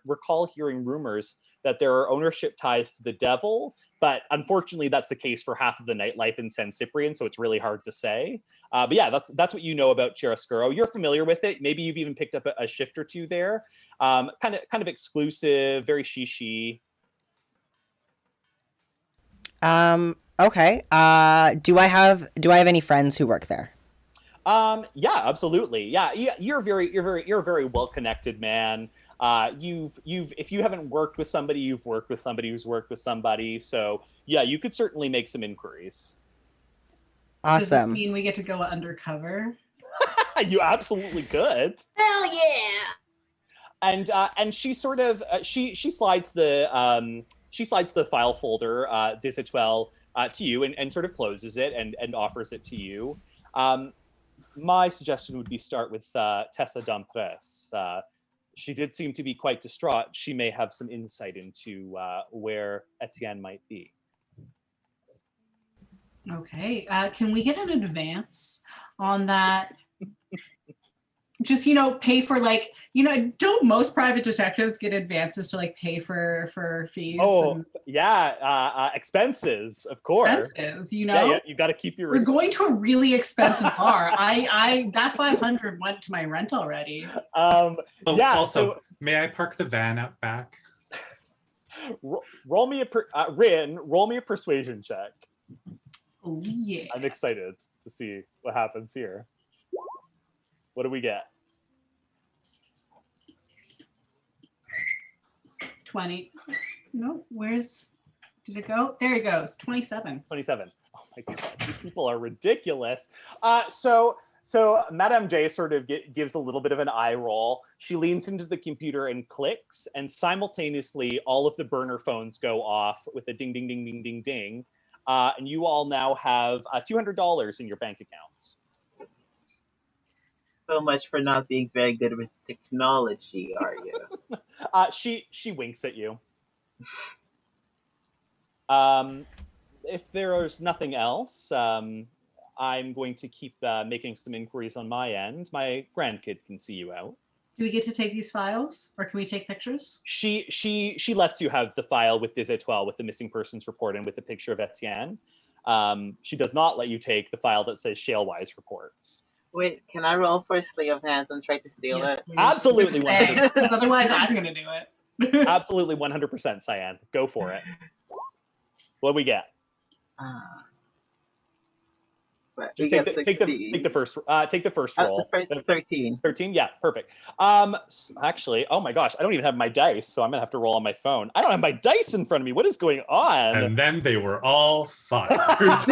recall hearing rumors that there are ownership ties to the devil, but unfortunately that's the case for half of the nightlife in San Cyprian, so it's really hard to say. But yeah, that's what you know about Chiaroscuro. You're familiar with it. Maybe you've even picked up a shift or two there. Kind of exclusive, very shishi. Okay. Do I have any friends who work there? Yeah, absolutely. Yeah, you're a very well-connected man. If you haven't worked with somebody, you've worked with somebody who's worked with somebody. So yeah, you could certainly make some inquiries. Awesome. Does this mean we get to go undercover? You absolutely could. Hell yeah! And she sort of she slides the file folder Decetoil to you and sort of closes it and offers it to you. My suggestion would be start with Tessa Dompress. She did seem to be quite distraught. She may have some insight into where Etienne might be. Okay. Can we get an advance on that? Just, pay for don't most private detectives get advances to pay for fees? Oh, yeah. Expenses, of course. Expensive, Yeah, you got to keep your... We're going to a really expensive bar. That 500 went to my rent already. Yeah. Also, so, may I park the van out back? roll me a persuasion check. Oh, yeah. I'm excited to see what happens here. What do we get? 20. No, did it go? There it goes. 27. 27. Oh my God, these people are ridiculous. So Madame J sort of gives a little bit of an eye roll. She leans into the computer and clicks, and simultaneously all of the burner phones go off with a ding, ding, ding, ding, ding, ding. And you all now have $200 in your bank accounts. So much for not being very good with technology, are you? She winks at you. If there's nothing else, I'm going to keep making some inquiries on my end. My grandkid can see you out. Do we get to take these files, or can we take pictures? She lets you have the file with Decetoil, with the missing persons report and with the picture of Etienne. She does not let you take the file that says Shalewise reports. Wait, can I roll for a sleight of hands and try to steal it? Please. Absolutely, 100%. Otherwise, I'm going to do it. Absolutely 100%, Cyan. Go for it. What do we get? But Just we take got the 16. take the first roll. The first 13. 13, yeah, perfect. Actually, oh my gosh, I don't even have my dice, so I'm gonna have to roll on my phone. I don't have my dice in front of me. What is going on? And then they were all fired.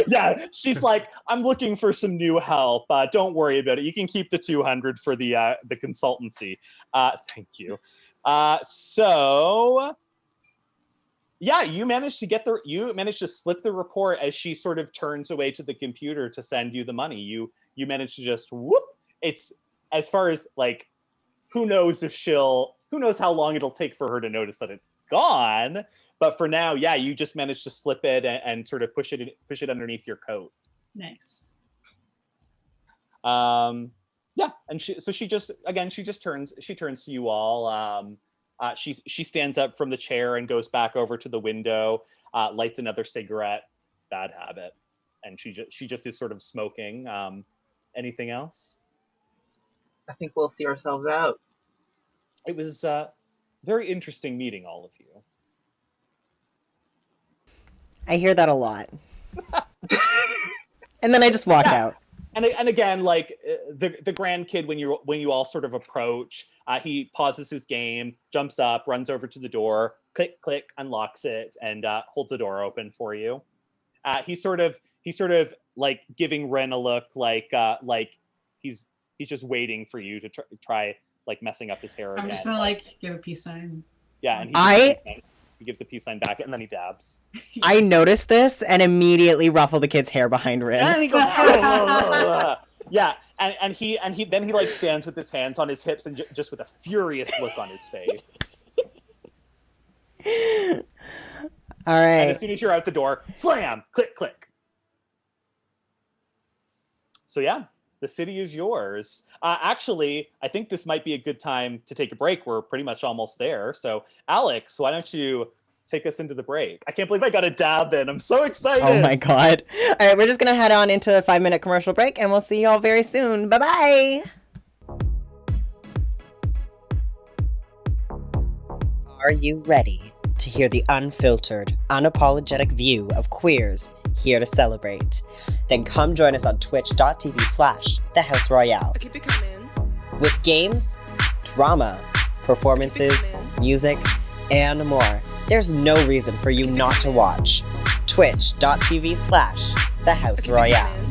Yeah, she's like, I'm looking for some new help. Don't worry about it. You can keep the 200 for the consultancy. Thank you. So yeah, you managed to slip the report as she sort of turns away to the computer to send you the money. You managed to just whoop. It's, as far as like, who knows how long it'll take for her to notice that it's gone. But for now, yeah, you just managed to slip it and sort of push it underneath your coat. Nice. Yeah, and she just turns to you all. She stands up from the chair and goes back over to the window, lights another cigarette. Bad habit, and she just is sort of smoking. Anything else? I think we'll see ourselves out. It was very interesting meeting all of you. I hear that a lot. And then I just walk out. And again, like the grandkid, when you all sort of approach, he pauses his game, jumps up, runs over to the door, click, click, unlocks it, and holds the door open for you. He's sort of like giving Ren a look, like he's just waiting for you to try like messing up his hair again. I'm just gonna like give a peace sign. Yeah, and he gives a peace sign back, and then he dabs. I noticed this and immediately ruffle the kid's hair behind Rin. And he goes, yeah, and he like stands with his hands on his hips and just with a furious look on his face. All right. And as soon as you're out the door, slam, click, click. So yeah, the city is yours. Actually, I think this might be a good time to take a break. We're pretty much almost there. So Alex, why don't you take us into the break? I can't believe I got a dab in. I'm so excited. Oh my God. All right, we're just going to head on into a 5-minute commercial break and we'll see you all very soon. Bye-bye. Are you ready to hear the unfiltered, unapologetic view of queers here to celebrate? Then come join us on twitch.tv/The House Royale. Keep it coming. With games, drama, performances, music, and more. There's no reason for you not to watch. Twitch.tv/The House Royale.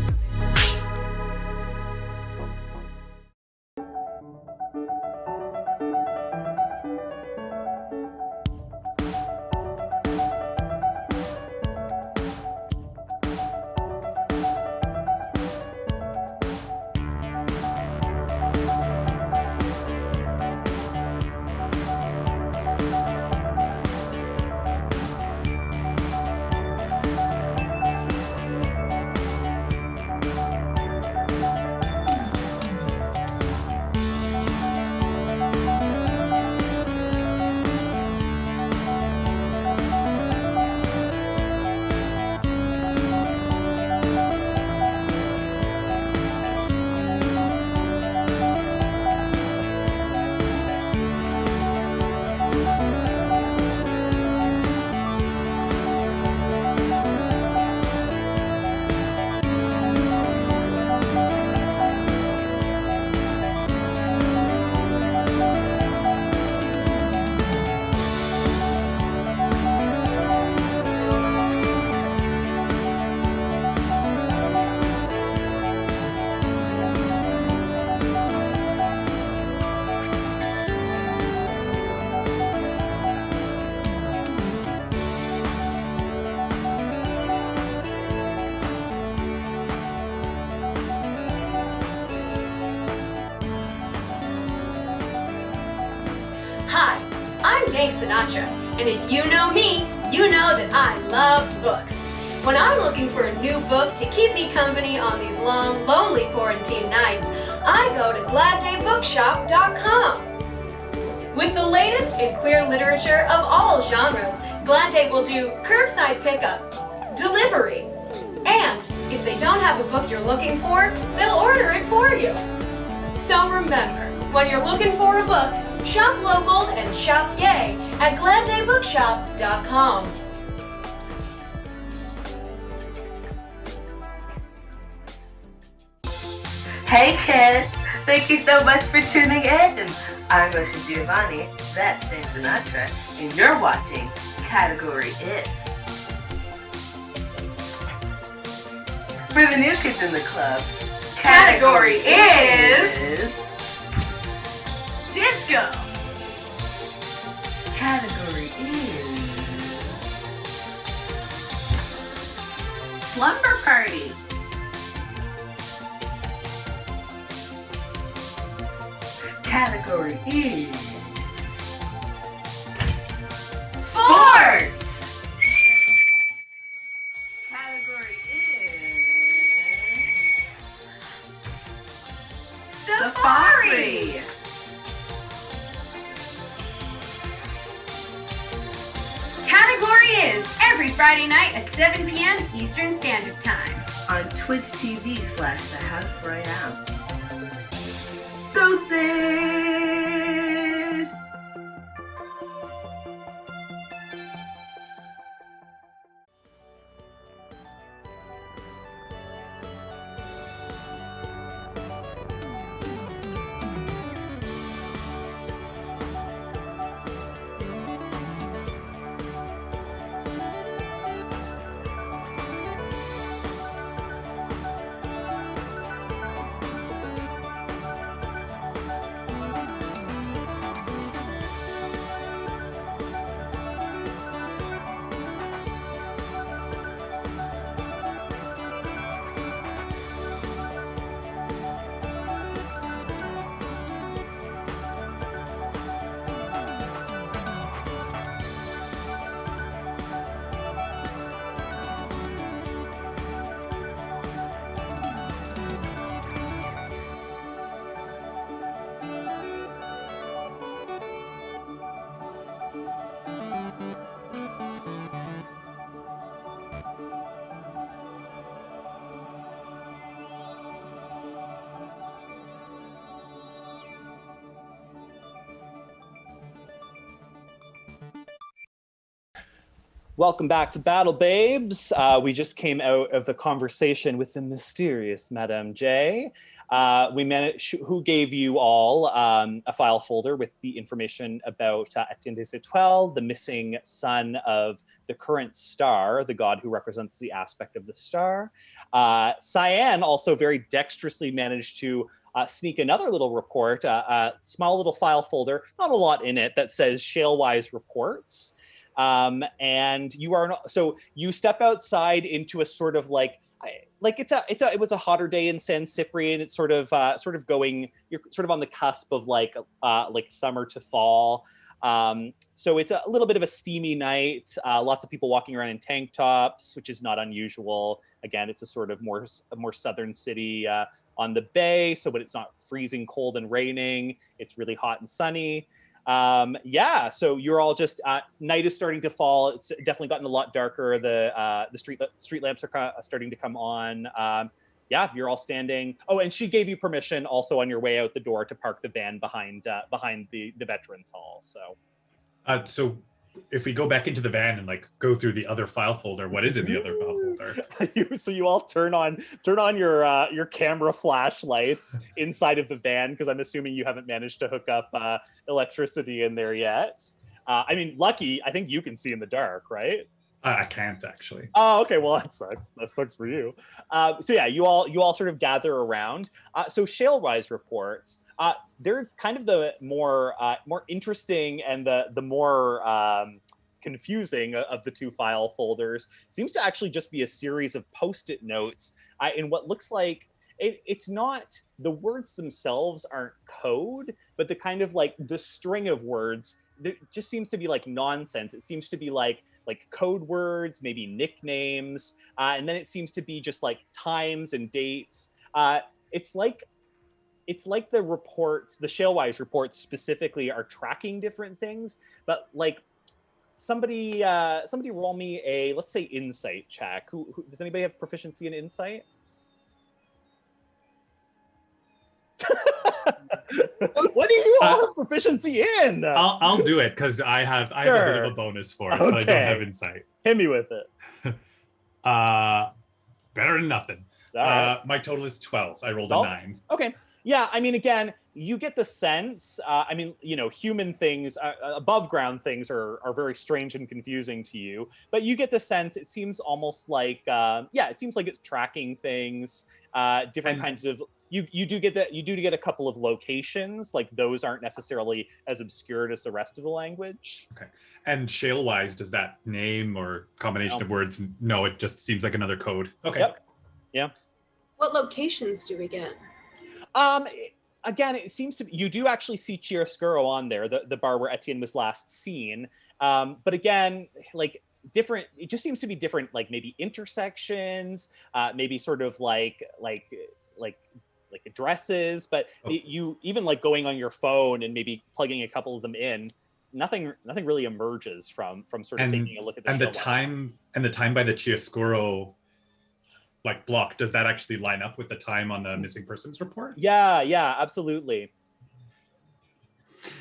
Sinatra. And if you know me, you know that I love books. When I'm looking for a new book to keep me company on these long, lonely quarantine nights, I go to GladDayBookshop.com. With the latest in queer literature of all genres, Glad Day will do curbside pickup, delivery, and if they don't have a book you're looking for, they'll order it for you. So remember, when you're looking for a book, shop local and shop gay at GladDayBookshop.com. Hey kids, thank you so much for tuning in. I'm Moshe Giovanni, that's Dan Sinatra, and you're watching Category Is. For the new kids in the club, Category is disco. Category is slumber party. Category is sports. Category is safari. Category is every Friday night at 7 p.m. Eastern Standard Time. On Twitch TV/The House Royale. Deuces! Welcome back to Battle Babes. We just came out of a conversation with the mysterious Madame J. Who gave you all a file folder with the information about Etian Decetoil, the missing son of the current star, the god who represents the aspect of the star. Cyan also very dexterously managed to sneak another little report, a small little file folder, not a lot in it, that says Shalewise Reports. And so you step outside into a sort of it was a hotter day in San Cyprian. It's sort of going, you're sort of on the cusp of like summer to fall. So it's a little bit of a steamy night. Lots of people walking around in tank tops, which is not unusual. Again, it's a sort of more southern city on the bay. So when it's not freezing cold and raining, it's really hot and sunny. So you're all just night is starting to fall. It's definitely gotten a lot darker. The street lamps are starting to come on. You're all standing. Oh, and she gave you permission also on your way out the door to park the van behind the veterans hall. So if we go back into the van and go through the other file folder, what is in the other file folder? So you all turn on your camera flashlights inside of the van, because I'm assuming you haven't managed to hook up electricity in there yet. Lucky, I think you can see in the dark, right? I can't actually. Oh, okay. Well, that sucks. That sucks for you. You all sort of gather around. So Shalewise Reports, they're kind of the more interesting and the more confusing of the two file folders. Seems to actually just be a series of Post-it notes in what looks like it's not, the words themselves aren't code, but the kind of the string of words there just seems to be like nonsense. It seems to be like code words, maybe nicknames, and then it seems to be just like times and dates. It's like the reports, the Shalewise reports specifically, are tracking different things, but like somebody roll me a, let's say, insight check. Who does anybody have proficiency in insight? What do you all have proficiency in? I'll do it because I have a bit of a bonus for it, but I don't have insight. Hit me with it. Better than nothing. Right. My total is 12. I rolled 12? a 9. Okay. Yeah, I mean, again, you get the sense, human things, above ground things are very strange and confusing to you, but you get the sense it seems almost like, it seems like it's tracking things, different kinds of, you do get a couple of locations, like those aren't necessarily as obscured as the rest of the language. Okay. And Shalewise, does that name or combination of words? No, it just seems like another code. Okay. Yep. Yeah. What locations do we get? Again, it seems to be, you do actually see Chiaroscuro on there, the bar where Etienne was last seen. But again, like different, it just seems to be different, like maybe intersections, maybe sort of like addresses, but you even like going on your phone and maybe plugging a couple of them in, nothing really emerges from sort of taking a look at the time by the Chiaroscuro like block. Does that actually line up with the time on the missing persons report? Yeah, absolutely.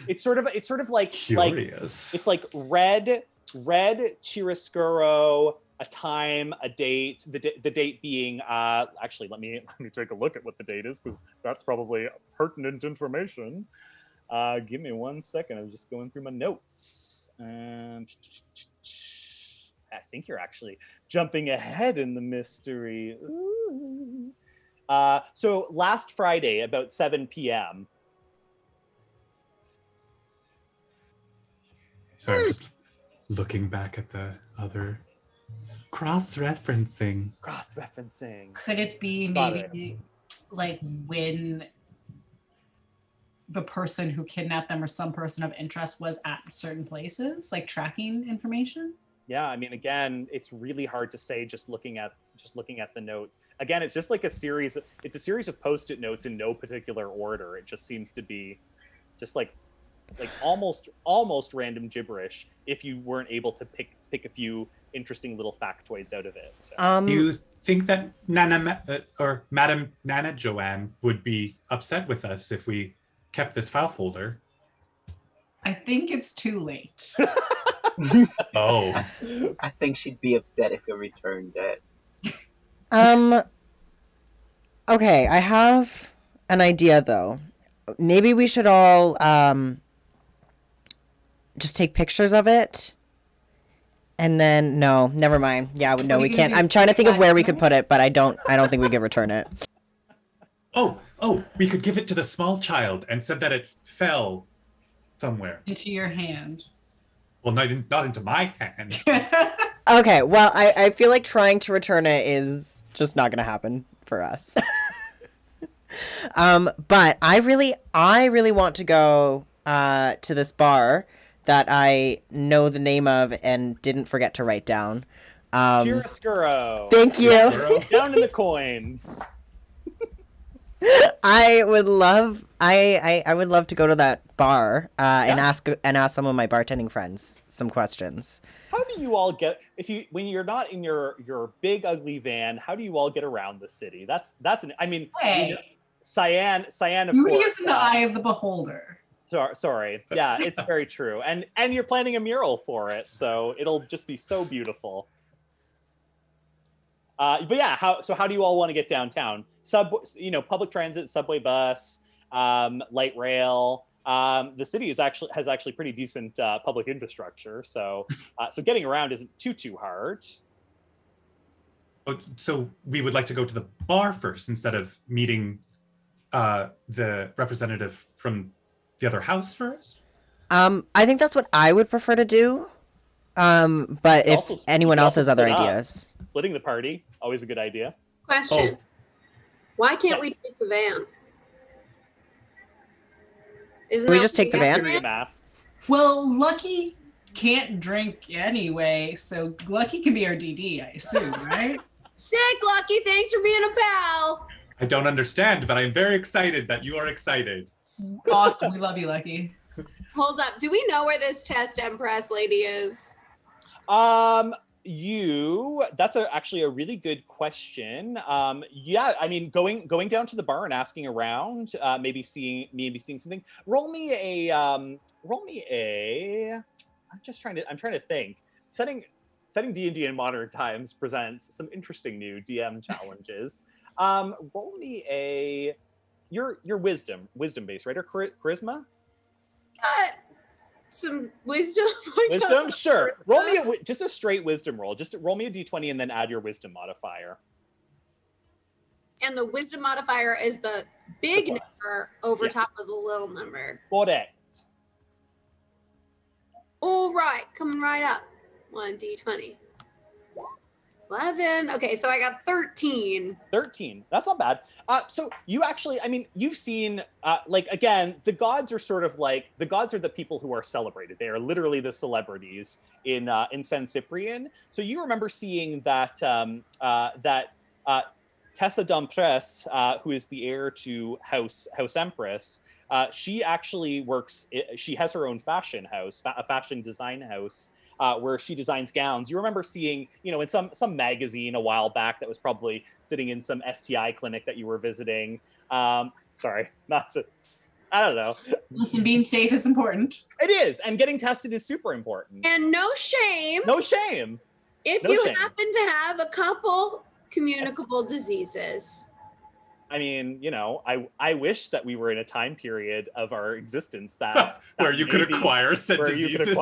It's sort of like curious. It's like red Chiaroscuro, a time, a date, the date being actually let me take a look at what the date is, because that's probably pertinent information. Give me 1 second. I'm just going through my notes. I think you're actually jumping ahead in the mystery. Ooh. So last Friday, about 7 p.m. Sorry, I was just looking back at the other cross-referencing. Could it be maybe like when the person who kidnapped them or some person of interest was at certain places, like tracking information? Yeah, I mean, again, it's really hard to say just looking at the notes. Again, it's just like a series of Post-it notes in no particular order. It just seems to be just like almost random gibberish if you weren't able to pick a few interesting little factoids out of it. So. Do you think that Madam Nana Joanne would be upset with us if we kept this file folder? I think it's too late. Oh. I think she'd be upset if you returned it. Okay, I have an idea though. Maybe we should all just take pictures of it. And then no, never mind. Yeah, no, we can't. I'm trying to think of where we could put it, but I don't think we could return it. Oh, we could give it to the small child and said that it fell somewhere. Into your hand. Well, not into my hand. Okay, well, I feel like trying to return it is just not going to happen for us. But I really want to go to this bar that I know the name of and didn't forget to write down. Chiaroscuro. Thank you. Down in the coins. I would love to go to that bar and ask some of my bartending friends some questions. How do you all get when you're not in your big ugly van? How do you all get around the city? Cyan of course. Beauty is in the eye of the beholder. Sorry. Yeah, it's very true. And you're planning a mural for it, so it'll just be so beautiful. But yeah, how do you all want to get downtown? Public transit, subway, bus, light rail. The city has actually pretty decent public infrastructure, so getting around isn't too hard. So we would like to go to the bar first instead of meeting the representative from the other house first? I think that's what I would prefer to do. But if anyone else has other ideas. Splitting the party, always a good idea. Question. Why can't we take the van? Can we just take the van? Mystery masks. Well, Lucky can't drink anyway, so Lucky can be our DD, I assume, right? Sick, Lucky. Thanks for being a pal. I don't understand, but I'm very excited that you are excited. Awesome. We love you, Lucky. Hold up. Do we know where this test Empress lady is? That's actually a really good question. Yeah, I mean, going down to the bar and asking around, maybe seeing something. Roll me a. I'm trying to think. Setting D&D in modern times presents some interesting new DM challenges. Roll me a your wisdom based, right? Or charisma? Some wisdom. Wisdom, sure. Roll me just a straight wisdom roll. Just roll me a d20 and then add your wisdom modifier. And the wisdom modifier is the big The plus. number over Yeah. top of the little number. Correct. All right, coming right up. 1d20. 11. Okay, so I got 13. 13. That's not bad. So you actually, I mean, you've seen, again, the gods are sort of like, the gods are the people who are celebrated. They are literally the celebrities in San Cyprian. So you remember seeing that Tessa Dumpress, who is the heir to House Empress, she actually works, she has her own fashion house, a fashion design house, where she designs gowns. You remember seeing, in some magazine a while back that was probably sitting in some STI clinic that you were visiting. Sorry, not to, I don't know. Listen, being safe is important. It is, and getting tested is super important. And no shame. No shame. If No you shame. happen to have a couple communicable diseases. I mean, I wish that we were in a time peried of our existence that where you could acquire said diseases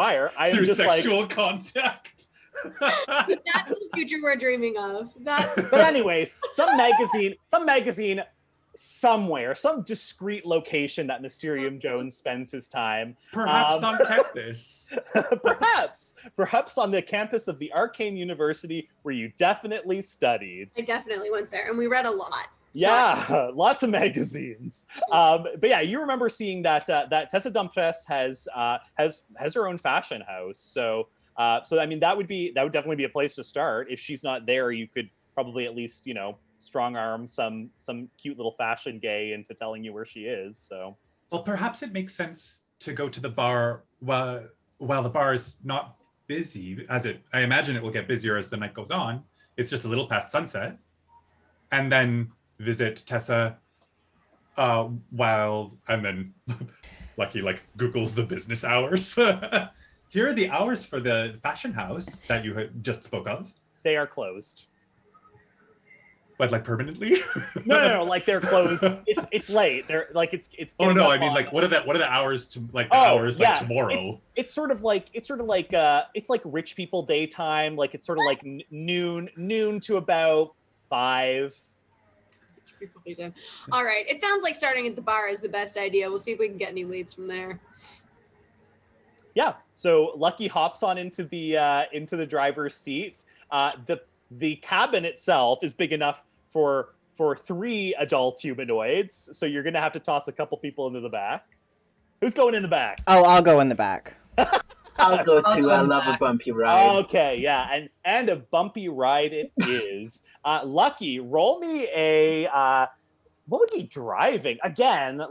through sexual contact. That's the future we're dreaming of. But anyways, some magazine somewhere, some discreet location that Mysterium Jones spends his time. Perhaps on campus. Perhaps on the campus of the Arcane University where you definitely studied. I definitely went there and we read a lot. Yeah, lots of magazines. But yeah, you remember seeing that Tessa Dumpress has her own fashion house. So I mean that would definitely be a place to start. If she's not there, you could probably at least strong arm some cute little fashion gay into telling you where she is. So well, perhaps it makes sense to go to the bar while the bar is not busy. I imagine it will get busier as the night goes on. It's just a little past sunset, and then visit Tessa and then Lucky Googles the business hours. Here are the hours for the fashion house that you had just spoke of. They are closed. But permanently? No, they're closed. It's late. They're it's oh no, I mean what are the hours to hours tomorrow? It's sort of like rich people daytime, it's sort of like noon to about 5. All right. It sounds like starting at the bar is the best idea. We'll see if we can get any leads from there. Yeah. So Lucky hops on into the driver's seat. The cabin itself is big enough for 3 adult humanoids. So you're gonna have to toss a couple people into the back. Who's going in the back? Oh, I'll go in the back. I'll go too. I love a bumpy ride. Okay, yeah, and a bumpy ride it is. Lucky, roll me a what would be driving? Again,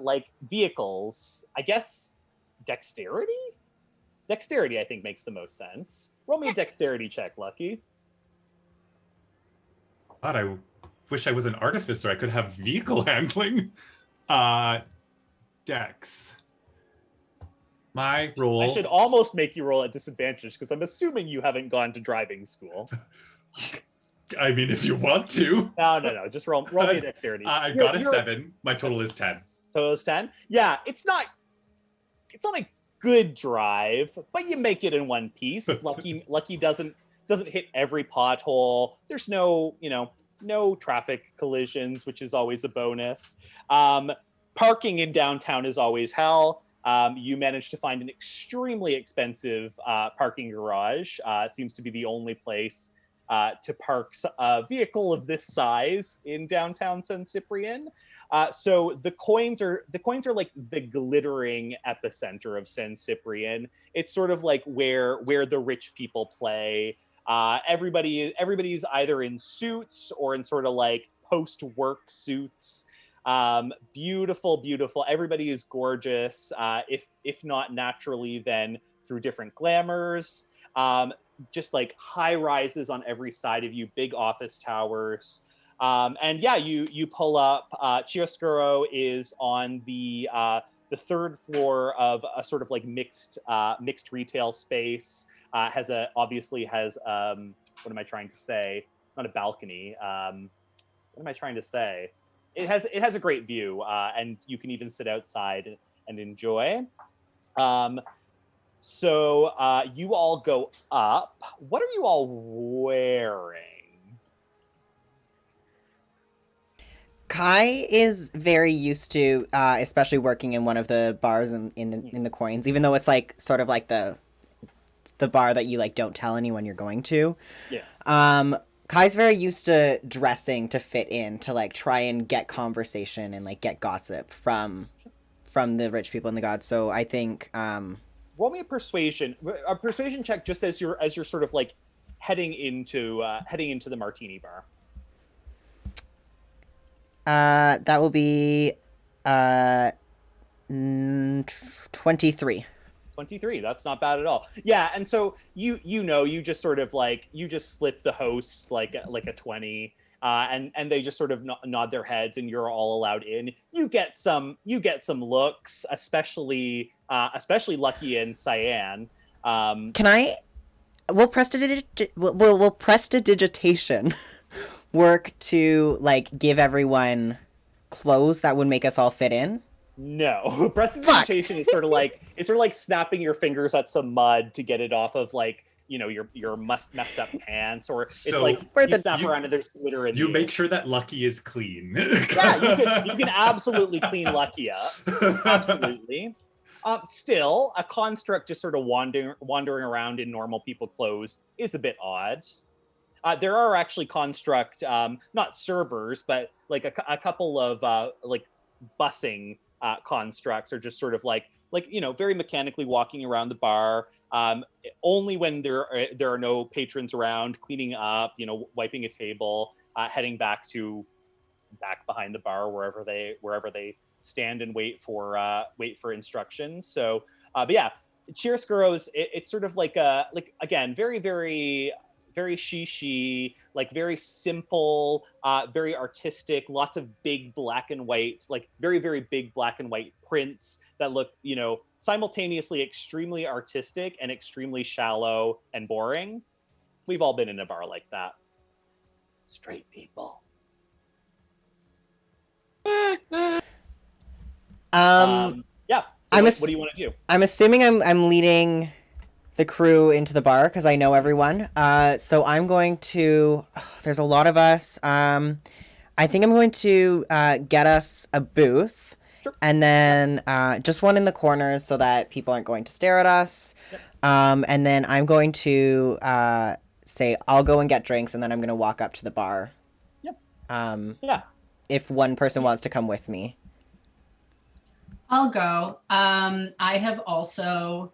vehicles. I guess dexterity? Dexterity, I think, makes the most sense. Roll me a dexterity check, Lucky. God, I wish I was an artificer. I could have vehicle handling. Dex. My roll. I should almost make you roll at disadvantage because I'm assuming you haven't gone to driving school. I mean, if you want to. No. Just roll me a dexterity. I got a 7. My total is 10. Total is 10. Yeah, it's not a good drive, but you make it in one piece. Lucky doesn't hit every pothole. There's no traffic collisions, which is always a bonus. Parking in downtown is always hell. You managed to find an extremely expensive parking garage. Seems to be the only place to park a vehicle of this size in downtown San Cyprian. So the coins are like the glittering epicenter of San Cyprian. It's sort of like where the rich people play. Everybody's either in suits or in sort of like post-work suits. Beautiful. Everybody is gorgeous. If not naturally, then through different glamours. Just like high rises on every side of you, big office towers. And yeah, you pull up. Chiaroscuro is on the third floor of a sort of like mixed retail space. Obviously has what am I trying to say? Not a balcony. What am I trying to say? It has a great view, and you can even sit outside and enjoy. So you all go up. What are you all wearing? Kai is very used to, especially working in one of the bars in the coins, even though it's like sort of like the bar that you like don't tell anyone you're going to. Yeah. Kai's very used to dressing to fit in, to like try and get conversation and like get gossip from the rich people and the gods. So I think roll me a persuasion check just as you're sort of like heading into the martini bar. That will be 23. 23. That's not bad at all. Yeah, and so you just sort of like you just slip the host like a 20, and they just sort of nod their heads, and you're all allowed in. You get some looks, especially Lucky and Cyan. Will prestidigitation work to like give everyone clothes that would make us all fit in? No, prestidigitation is sort of like snapping your fingers at some mud to get it off of like your messed up pants, or it's like you snap around and there's glitter in you. You make sure that Lucky is clean. Yeah, you can absolutely clean Lucky up. Absolutely. Still, a construct just sort of wandering around in normal people clothes is a bit odd. There are actually construct, not servers, but like a couple of like busing constructs are just sort of like very mechanically walking around the bar. Only when there are no patrons around, cleaning up, wiping a table, heading back behind the bar wherever they stand and wait for instructions. So, but yeah, Chiaroscuro's it's sort of like again very very very she, like very simple, very artistic, lots of big black and white, like very, very big black and white prints that look, simultaneously extremely artistic and extremely shallow and boring. We've all been in a bar like that. Straight people. Yeah. So what do you want to do? I'm assuming I'm leading the crew into the bar because I know everyone. So I'm going to. There's a lot of us. I think I'm going to get us a booth, sure. And then just one in the corners so that people aren't going to stare at us. Yep. And then I'm going to say I'll go and get drinks, and then I'm going to walk up to the bar. Yep. Yeah. If one person wants to come with me. I'll go. I have also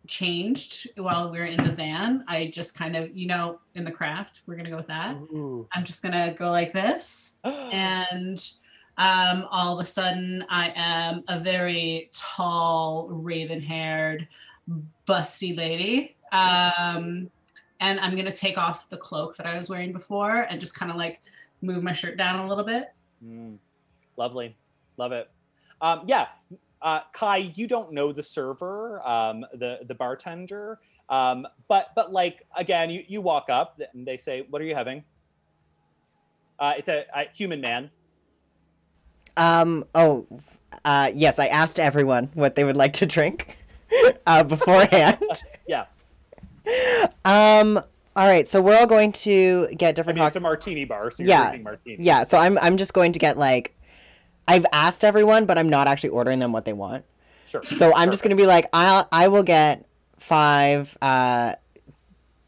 changed while we were in the van. I just kind of, in the craft, we're going to go with that. Ooh. I'm just going to go like this. And all of a sudden I am a very tall, raven-haired, busty lady. And I'm going to take off the cloak that I was wearing before and just kind of like move my shirt down a little bit. Lovely. Love it. Yeah. Kai, you don't know the server, the bartender, but like again, you walk up and they say, "What are you having?" It's a human man. Yes, I asked everyone what they would like to drink beforehand. Yeah. All right, so we're all going to get different. It's a martini bar, so you're drinking martinis. Yeah. So I'm just going to get like. I've asked everyone, but I'm not actually ordering them what they want. Sure. So I'm just going to be like, I will get 5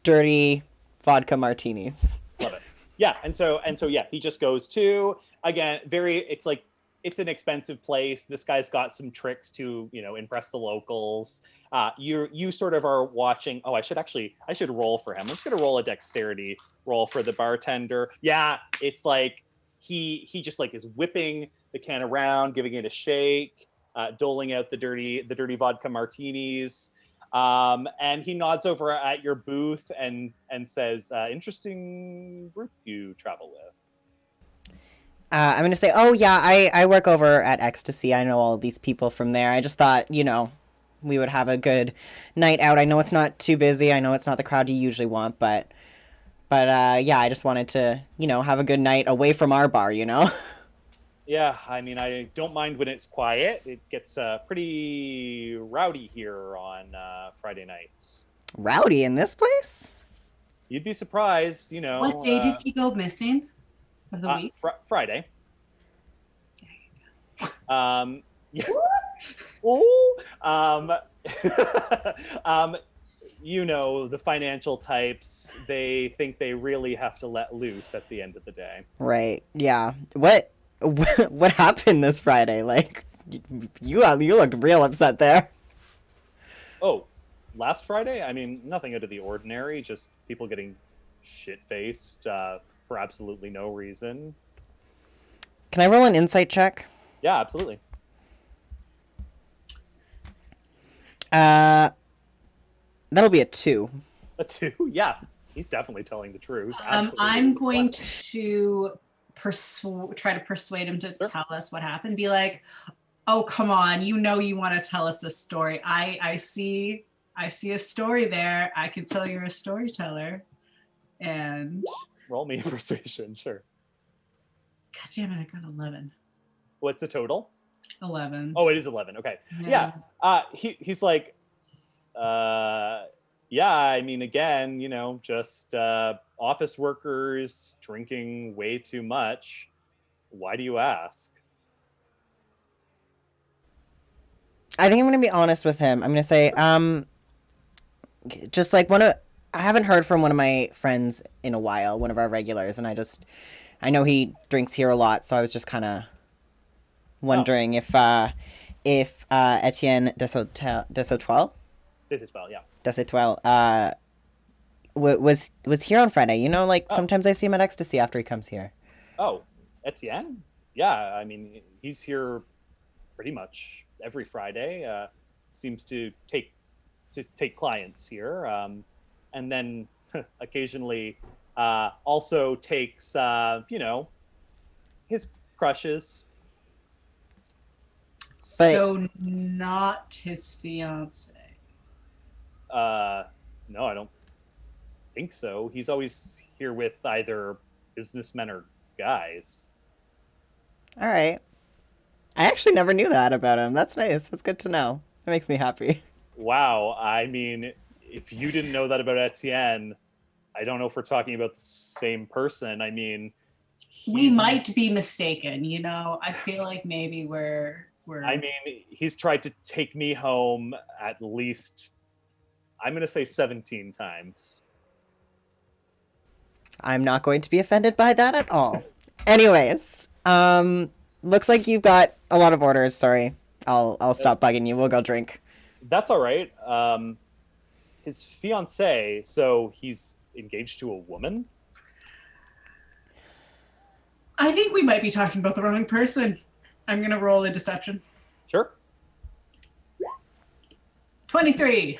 dirty vodka martinis. Love it. Yeah, and so yeah, he just goes to, again, it's like, it's an expensive place. This guy's got some tricks to, impress the locals. You sort of are watching. Oh, I should roll for him. I'm just gonna roll a dexterity roll for the bartender. Yeah, it's like he just like is whipping the can around, giving it a shake, doling out the dirty vodka martinis. And he nods over at your booth and says, interesting group you travel with. I'm going to say, oh, yeah, I work over at Ecstasy. I know all of these people from there. I just thought, we would have a good night out. I know it's not too busy. I know it's not the crowd you usually want, but yeah, I just wanted to, have a good night away from our bar, Yeah, I mean, I don't mind when it's quiet. It gets pretty rowdy here on Friday nights. Rowdy in this place? You'd be surprised, What day did he go missing of the week? Friday. Yeah. The financial types, they think they really have to let loose at the end of the day. Right. Yeah. What happened this Friday? Like, you looked real upset there. Oh, last Friday? I mean, nothing out of the ordinary. Just people getting shit-faced for absolutely no reason. Can I roll an insight check? Yeah, absolutely. That'll be a 2. A 2? Yeah. He's definitely telling the truth. I'm going to try to persuade him to tell us what happened. Be like, oh, come on. You want to tell us a story. I see a story there. I can tell you're a storyteller. And roll me a persuasion, sure. God damn it, I got 11. What's the total? 11. Oh, it is 11. Okay. Yeah. He's like, yeah, I mean, again, just office workers drinking way too much. Why do you ask? I think I'm going to be honest with him. I'm going to say, just like I haven't heard from one of my friends in a while, one of our regulars, and I know he drinks here a lot, so I was just kind of wondering if Etian Decetoil? Decetoil, was here on Friday. Sometimes I see him at Ecstasy after he comes here. Oh, Etienne? Yeah, I mean, he's here pretty much every Friday. Seems to take clients here, and then occasionally also takes his crushes. So not his fiance. No, I don't think so. He's always here with either businessmen or guys. All right. I actually never knew that about him. That's nice. That's good to know. It makes me happy. Wow. I mean, if you didn't know that about Etienne, I don't know if we're talking about the same person. I mean, we might be mistaken. I feel like maybe we're. I mean, he's tried to take me home at least, I'm going to say 17 times. I'm not going to be offended by that at all. Anyways, looks like you've got a lot of orders. Sorry. I'll stop bugging you. We'll go drink. That's all right. His fiancée, so he's engaged to a woman? I think we might be talking about the wrong person. I'm going to roll a deception. Sure. 23.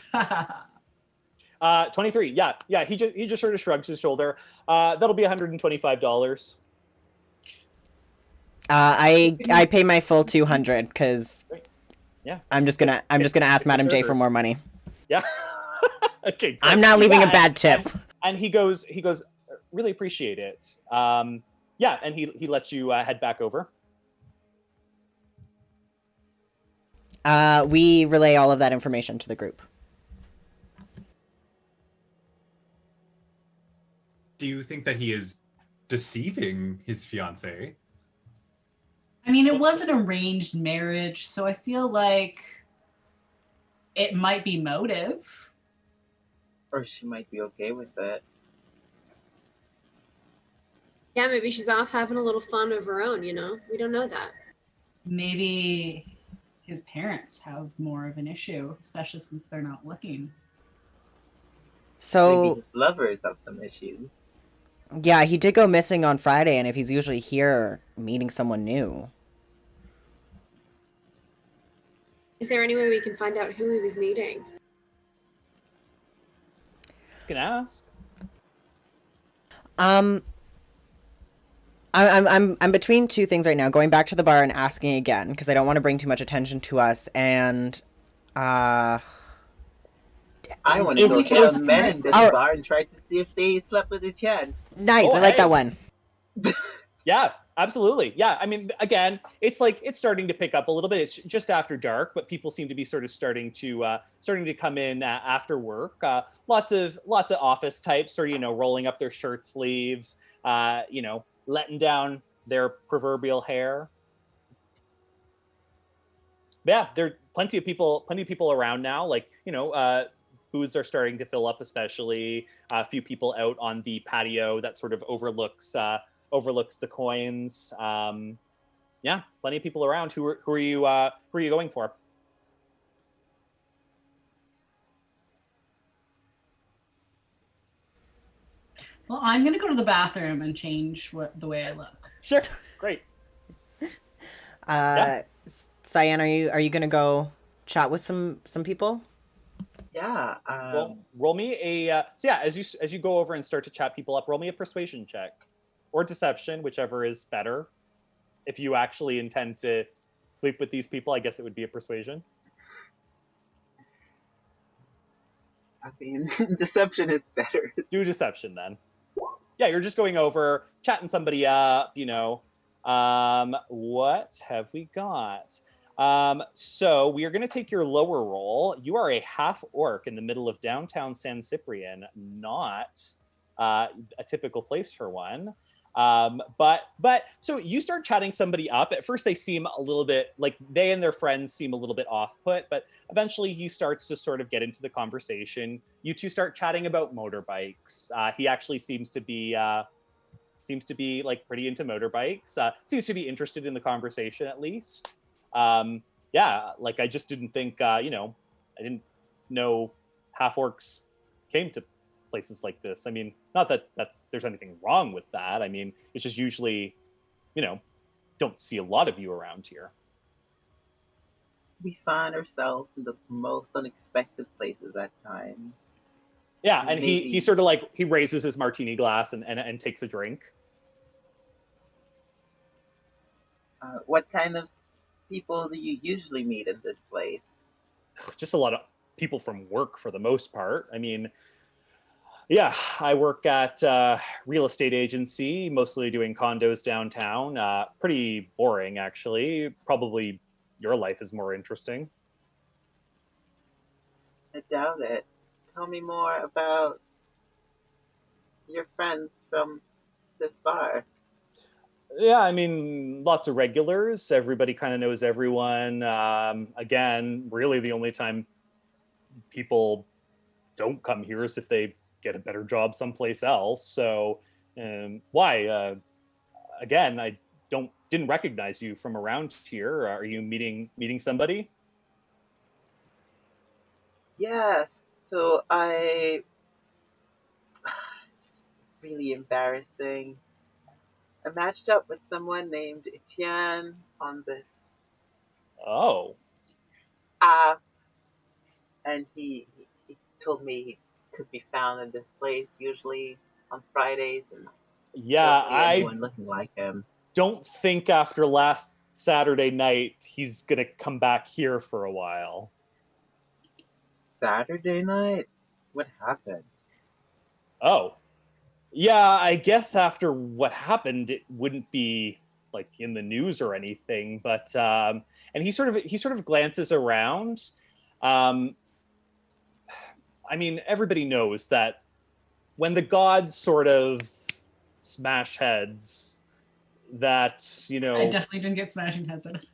23. Yeah. He just sort of shrugs his shoulder. That'll be $125. I pay my full 200 because yeah. I'm just gonna ask Madam J for more money. Yeah. Okay. Great. I'm not leaving a bad tip. And he goes. Really appreciate it. Yeah, and he lets you head back over. We relay all of that information to the group. Do you think that he is deceiving his fiancée? I mean, it was an arranged marriage, so I feel like it might be motive. Or she might be okay with that. Yeah, maybe she's off having a little fun of her own, you know? We don't know that. Maybe his parents have more of an issue, especially since they're not looking. Maybe So, his lovers have some issues. yeah, he did go missing on Friday, and if he's usually here meeting someone new. Is there any way we can find out who he was meeting? You can ask. I'm between two things right now. Going back to the bar and asking again because I don't want to bring too much attention to us. And I want to go tell men in this bar and try to see if they slept with Etienne. Nice, Oh, I like hey. that one. Yeah, absolutely. Yeah, I mean, again, it's like it's starting to pick up a little bit. It's just after dark, but people seem to be sort of starting to come in after work. Lots of office types, sort of rolling up their shirt sleeves, letting down their proverbial hair. Yeah, there are plenty of people around now. Like booths are starting to fill up, especially a few people out on the patio that sort of overlooks the coins. Yeah, plenty of people around. Who are you going for? Well, I'm gonna go to the bathroom and change the way I look. Sure, great. Yeah. Cyan, are you gonna go chat with some people? Yeah. Roll me a as you go over and start to chat people up. Roll me a persuasion check, or deception, whichever is better. If you actually intend to sleep with these people, I guess it would be a persuasion. I mean, deception is better. Do deception then. Yeah, you're just going over, chatting somebody up, what have we got? So we are going to take your lower roll. You are a half orc in the middle of downtown San Cyprian, not a typical place for one. But so you start chatting somebody up. At first they seem a little bit like they and their friends seem a little bit off put, but eventually he starts to sort of get into the conversation. You two start chatting about motorbikes. He actually seems to be like pretty into motorbikes. Seems to be interested in the conversation at least. Yeah, like I just didn't think I didn't know half orcs came to places like this. I mean, not that there's anything wrong with that. I mean, it's just usually, don't see a lot of you around here. We find ourselves in the most unexpected places at times. Yeah, and he sort of like he raises his martini glass and takes a drink. What kind of people do you usually meet in this place? Just a lot of people from work for the most part. I mean, yeah, I work at real estate agency, mostly doing condos downtown. Pretty boring, actually. Probably your life is more interesting. I doubt it. Tell me more about your friends from this bar. Yeah, I mean, lots of regulars. Everybody kind of knows everyone. Again, really the only time people don't come here is if they get a better job someplace else. So why? Again, I didn't recognize you from around here. Are you meeting somebody? Yes. So it's really embarrassing. I matched up with someone named Etienne on this Oh. app, and he told me he could be found in this place usually on Fridays, and Yeah, don't see anyone looking like him. Don't think after last Saturday night he's gonna come back here for a while. Saturday night? What happened? Oh. Yeah, I guess after what happened, it wouldn't be like in the news or anything. But and he sort of glances around. I mean, everybody knows that when the gods sort of smash heads, that I definitely didn't get smashing heads in it.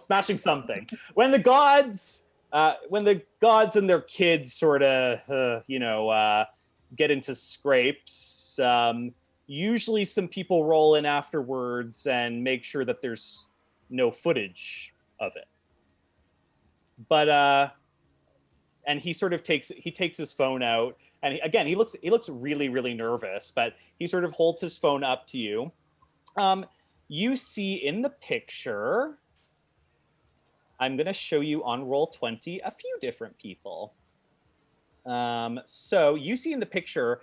smashing something. When the gods and their kids sort of get into scrapes, usually some people roll in afterwards and make sure that there's no footage of it. But and he sort of takes his phone out, and he looks really, really nervous, but he sort of holds his phone up to you. You see in the picture, I'm going to show you on Roll20 a few different people. So you see in the picture,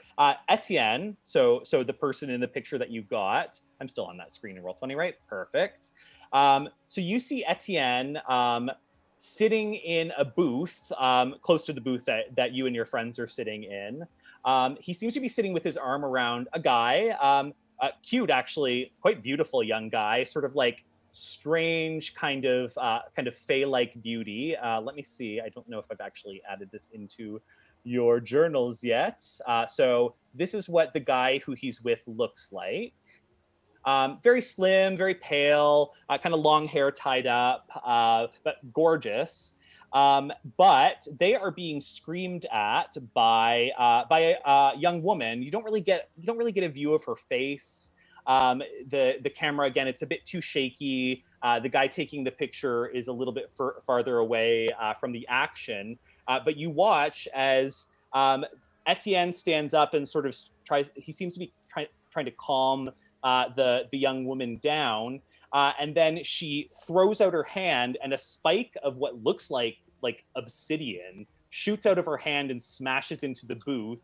Etienne, so the person in the picture that you got, I'm still on that screen in Roll20, right? Perfect. So you see Etienne sitting in a booth, close to the booth that you and your friends are sitting in. He seems to be sitting with his arm around a guy, cute, actually, quite beautiful young guy, sort of like strange kind of fae-like beauty. Let me see. I don't know if I've actually added this into your journals yet. So this is what the guy who he's with looks like. Very slim, very pale, kind of long hair tied up, but gorgeous. But they are being screamed at by a young woman. You don't really get a view of her face. The camera, again, it's a bit too shaky. The guy taking the picture is a little bit farther away from the action. But you watch as Etienne stands up and sort of he seems to be trying to calm the young woman down. And then she throws out her hand, and a spike of what looks like obsidian shoots out of her hand and smashes into the booth.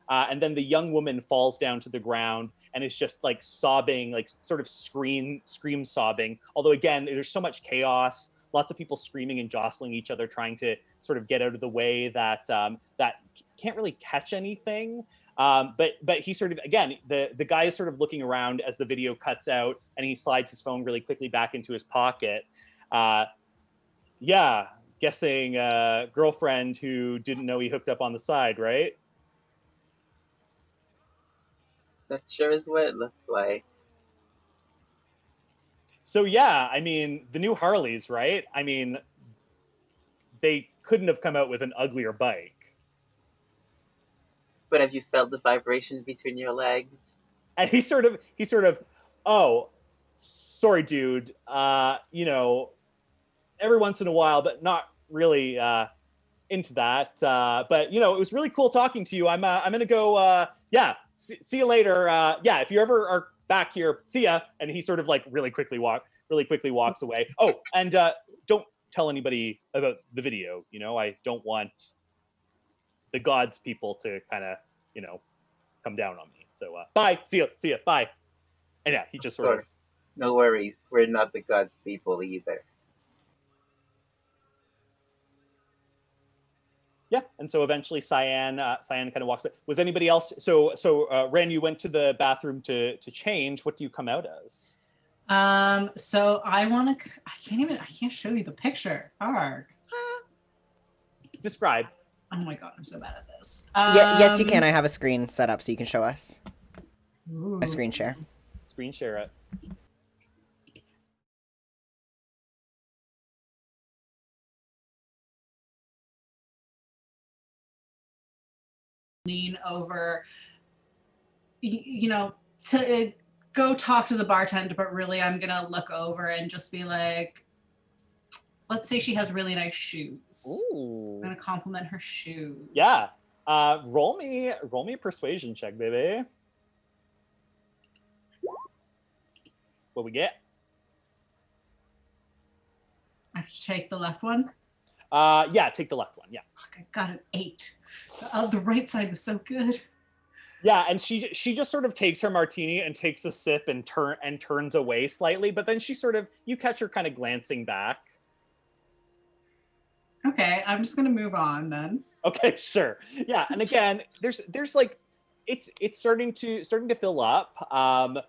And then the young woman falls down to the ground and is just like sobbing, like sort of scream sobbing. Although again, there's so much chaos, lots of people screaming and jostling each other, trying to sort of get out of the way that can't really catch anything. But he sort of, again, the guy is sort of looking around as the video cuts out, and he slides his phone really quickly back into his pocket. Yeah, guessing girlfriend who didn't know he hooked up on the side, right? That sure is what it looks like. So yeah, I mean, the new Harleys, right? I mean, they couldn't have come out with an uglier bike. But have you felt the vibrations between your legs? And he sort of, oh, sorry, dude. You know, every once in a while, but not really into that. But you know, it was really cool talking to you. I'm gonna go. Yeah, see you later. Yeah, if you ever are back here, see ya. And he sort of like really quickly walks away. Oh, and don't tell anybody about the video. You know, I don't want the gods people to kind of, you know, come down on me. So bye, see ya, bye. And yeah, he just sort of. No worries, we're not the gods people either. Yeah, and so eventually Cyan kind of walks back. Was anybody else? So Ren, you went to the bathroom to change. What do you come out as? So I can't show you the picture. Arg. Describe. Oh my god, I'm so bad at this. Yes, you can. I have a screen set up so you can show us. Ooh. A screen share. Screen share it. Lean over, you know, to go talk to the bartender, but really I'm gonna look over and just be like, let's say she has really nice shoes. Ooh. I'm gonna compliment her shoes. Yeah. Roll me a persuasion check, baby. What we get? I have to take the left one. Yeah, take the left one. Yeah. Fuck, I got an 8. The right side was so good. Yeah, and she just sort of takes her martini and takes a sip and turns away slightly, but then she sort of, you catch her kind of glancing back. Okay, I'm just gonna move on then. Okay, sure. Yeah, and again, there's like, it's starting to fill up.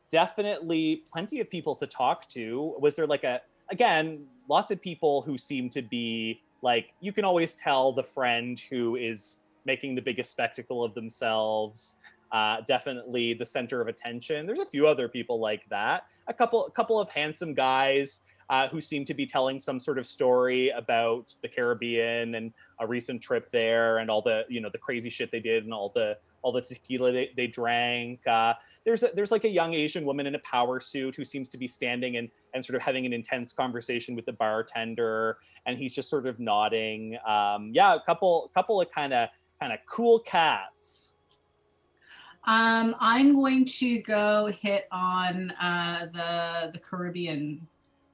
Definitely plenty of people to talk to. Was there like again, lots of people who seem to be like, you can always tell the friend who is making the biggest spectacle of themselves. Definitely the center of attention. There's a few other people like that. A couple of handsome guys who seem to be telling some sort of story about the Caribbean and a recent trip there and all the, you know, the crazy shit they did and all the all the tequila they drank. There's like a young Asian woman in a power suit who seems to be standing and sort of having an intense conversation with the bartender, and he's just sort of nodding. A couple of kind of cool cats. I'm going to go hit on the Caribbean.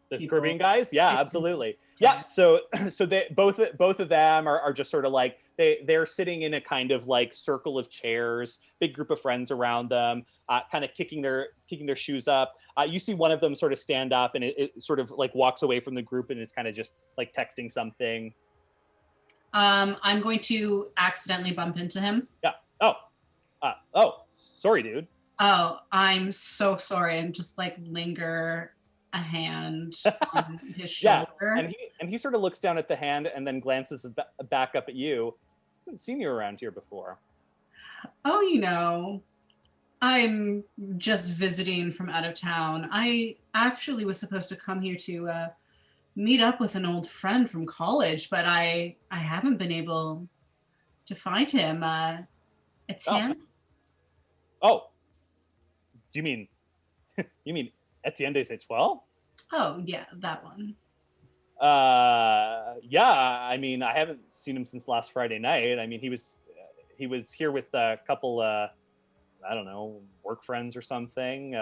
The people. Caribbean guys, yeah, absolutely. Yeah, so they both of them are just sort of like they're sitting in a kind of like circle of chairs, big group of friends around them, kind of kicking their shoes up. You see one of them sort of stand up, and it sort of like walks away from the group and is kind of just like texting something. I'm going to accidentally bump into him. Yeah. Oh, sorry, dude. Oh, I'm so sorry, and just like linger a hand on his shoulder. And he sort of looks down at the hand and then glances back up at you. I haven't seen you around here before. Oh, I'm just visiting from out of town. I actually was supposed to come here to meet up with an old friend from college, but I haven't been able to find him. Etienne? Oh. Do you mean Etian Decetoil? Oh, yeah, that one. Yeah, I mean, I haven't seen him since last Friday night. I mean, he was here with a couple I don't know, work friends or something.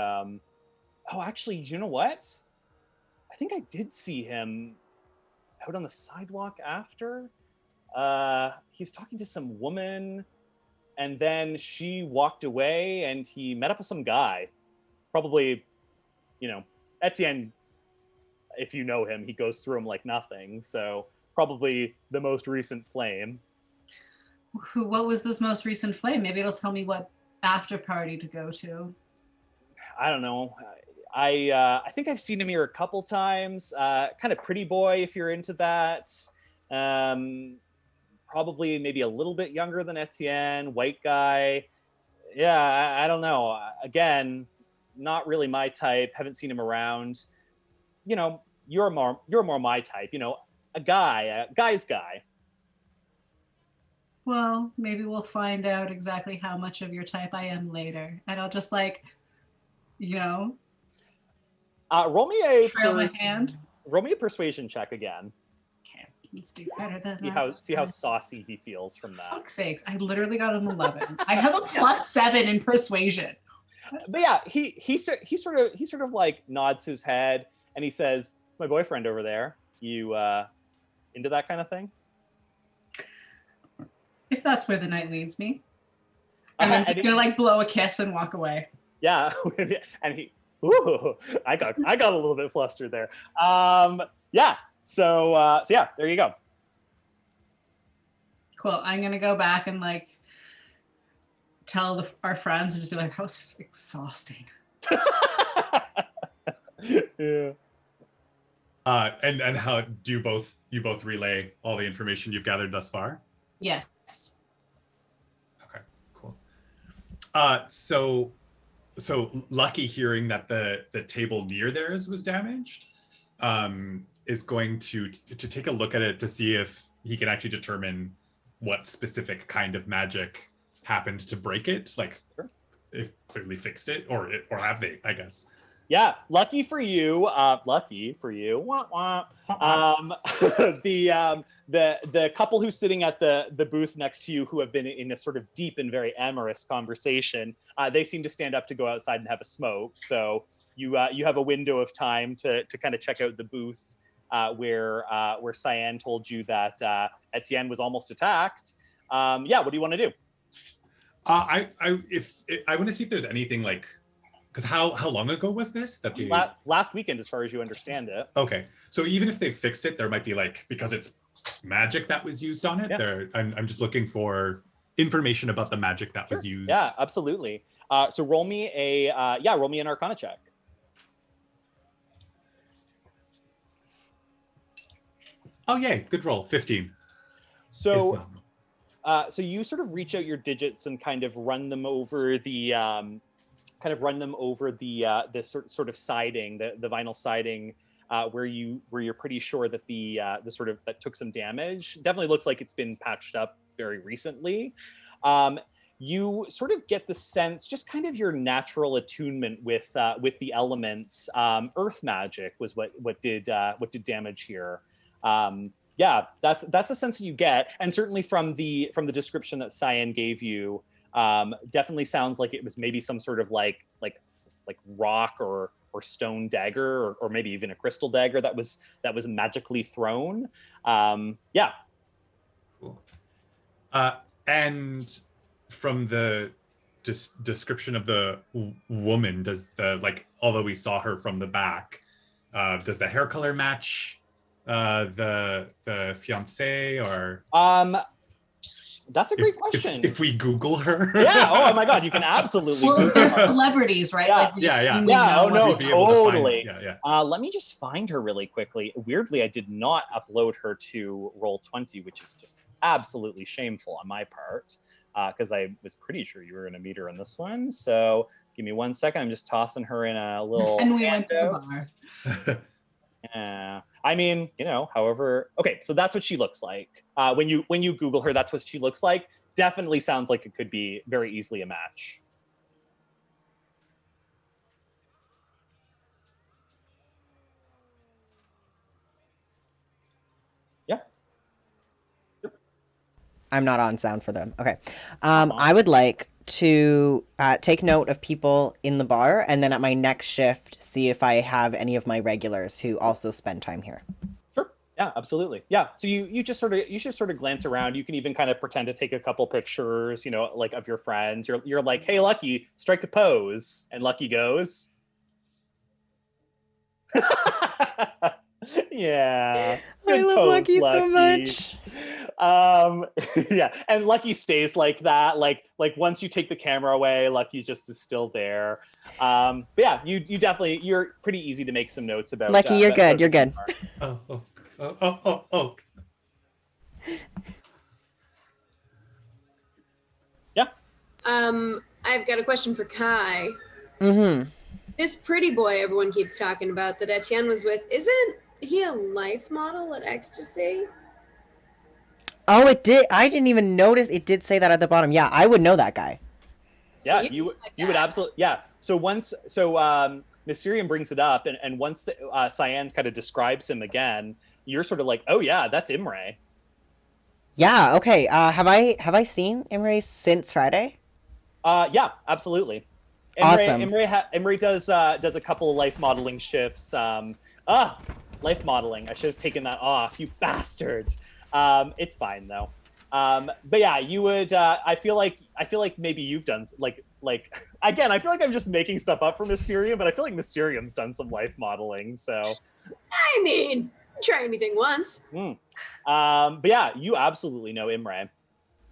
Actually, you know what? I think I did see him out on the sidewalk after. He's talking to some woman, and then she walked away and he met up with some guy. Probably, Etienne, if you know him, he goes through him like nothing. So probably the most recent flame. What was this most recent flame? Maybe it'll tell me what after party to go to. I don't know. I think I've seen him here a couple times. Kind of pretty boy, if you're into that. Probably maybe a little bit younger than Etienne, white guy. Yeah, I don't know. Again, not really my type. Haven't seen him around. You're more my type. A guy's guy. Well, maybe we'll find out exactly how much of your type I am later, and I'll just roll me a trail my hand. Roll me a persuasion check again. Okay, let's do better than see how saucy he feels from that. Fuck's sakes, I literally got an 11. I have a +7 in persuasion. But yeah, he sort of like nods his head and he says, "My boyfriend over there. You into that kind of thing?" If that's where the night leads me. I'm just gonna blow a kiss and walk away. Yeah, and I got a little bit flustered there. Yeah. So yeah, there you go. Cool. I'm gonna go back and tell our friends and just be like, that was exhausting. Yeah. And how do you both relay all the information you've gathered thus far? Yes. Okay, cool. So Lucky, hearing that the table near theirs was damaged, is going to take a look at it to see if he can actually determine what specific kind of magic happened to break it. Sure. It clearly fixed it, or have they? I guess. Yeah, lucky for you. Wah, wah. The couple who's sitting at the booth next to you, who have been in a sort of deep and very amorous conversation, they seem to stand up to go outside and have a smoke. So you have a window of time to kind of check out the booth where Cyan told you that Etienne was almost attacked. Yeah, what do you want to do? I want to see if there's anything because how long ago was this? Last weekend, as far as you understand it. Okay, so even if they fixed it, there might be because it's magic that was used on it. Yeah. I'm just looking for information about the magic that was used. Yeah, absolutely. So roll me an Arcana check. Oh yay, good roll, 15. So you sort of reach out your digits and kind of run them over the sort of siding, the vinyl siding, where you're pretty sure that that took some damage. Definitely looks like it's been patched up very recently. you sort of get the sense, just kind of your natural attunement with the elements. Earth magic was what did damage here. Yeah, that's a sense that you get, and certainly from the description that Cyan gave you, definitely sounds like it was maybe some sort of like rock or stone dagger, or maybe even a crystal dagger that was magically thrown. Yeah. Cool. And from the description of the woman, does although we saw her from the back, does the hair color match the fiancé, or that's a great question. If we Google her, yeah. Oh my God, you can absolutely. Well, Google they're her. celebrities, right? Yeah. Like, we Yeah, assume yeah. we Yeah, know oh what no, they- totally. Yeah. Let me just find her really quickly. Weirdly, I did not upload her to Roll20, which is just absolutely shameful on my part, because I was pretty sure you were going to meet her in this one. So give me 1 second. I'm just tossing her in a little. And we went to the bar. Yeah. I mean, however, okay, so that's what she looks like. When you Google her, that's what she looks like. Definitely sounds like it could be very easily a match. Yeah. I'm not on sound for them. Okay. I would like to take note of people in the bar, and then at my next shift, see if I have any of my regulars who also spend time here. Sure. Yeah, absolutely. Yeah. So you just sort of glance around. You can even kind of pretend to take a couple pictures, like of your friends. You're like, hey, Lucky, strike a pose, and Lucky goes. Yeah. I Good love pose, Lucky so much. Yeah, and Lucky stays like that. Like once you take the camera away, Lucky just is still there. But yeah, you're pretty easy to make some notes about. Lucky, you're good. You're good. Oh. Yeah. I've got a question for Kai. Mm-hmm. This pretty boy everyone keeps talking about that Etienne was with, isn't he a life model at Ecstasy? Oh, it did. I didn't even notice. It did say that at the bottom. Yeah, I would know that guy. Yeah, So you would absolutely. Yeah. So Mysterium brings it up, and once Cyan kind of describes him again, you're sort of like, oh yeah, that's Imre. Yeah. Okay. Have I seen Imre since Friday? Yeah, absolutely. Awesome. Imre does a couple of life modeling shifts. Life modeling. I should have taken that off. You bastard. It's fine though. But yeah, you would. I feel like maybe you've done like again. I feel like I'm just making stuff up for Mysterium, but I feel like Mysterium's done some life modeling. So, I mean, try anything once. But yeah, you absolutely know Imre.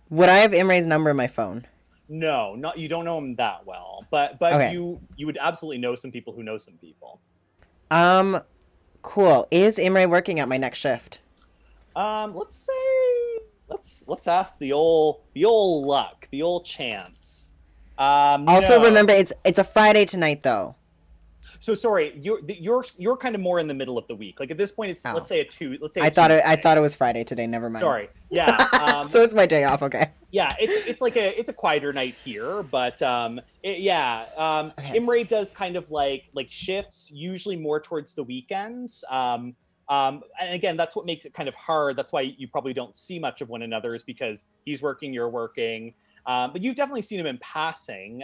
Would I have Imre's number in my phone? No, not you don't know him that well, but Okay. you would absolutely know some people who know some people. Cool. Is Imre working at my next shift? Let's ask the old luck, the old chance. Also, no. remember it's a Friday tonight though. So sorry, you're kind of more in the middle of the week. Like at this point, it's let's say a Tuesday. I thought it was Friday today. Never mind. Sorry. Yeah. So it's my day off. Okay. Yeah, it's a quieter night here, but Imre does kind of like shifts, usually more towards the weekends. And again, that's what makes it kind of hard. That's why you probably don't see much of one another, is because he's working, you're working. But you've definitely seen him in passing.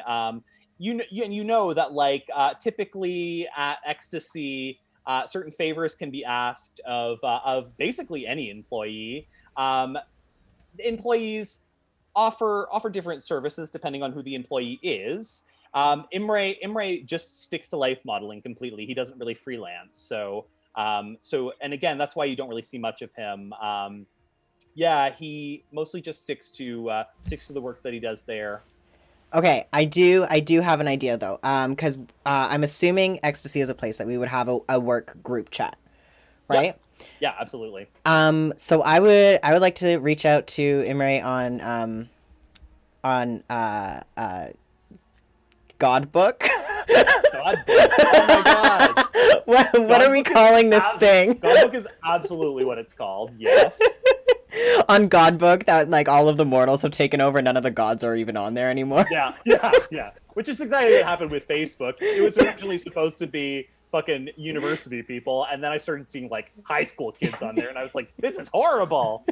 You know that like typically at Ecstasy, certain favors can be asked of basically any employee. Employees offer different services depending on who the employee is. Imre just sticks to life modeling completely. He doesn't really freelance. So and again, that's why you don't really see much of him. Yeah, he mostly just sticks to the work that he does there. Okay, I do have an idea though. Because I'm assuming Ecstasy is a place that we would have a work group chat, right? Yeah, absolutely. So I would like to reach out to Imre on God Book. God Book. Oh my God. What are we calling this thing? God Book is absolutely what it's called. Yes. on God Book that like all of the mortals have taken over. None of the gods are even on there anymore. Yeah. Which is exactly what happened with Facebook. It was originally supposed to be fucking university people, and then I started seeing like high school kids on there, and I was like, this is horrible.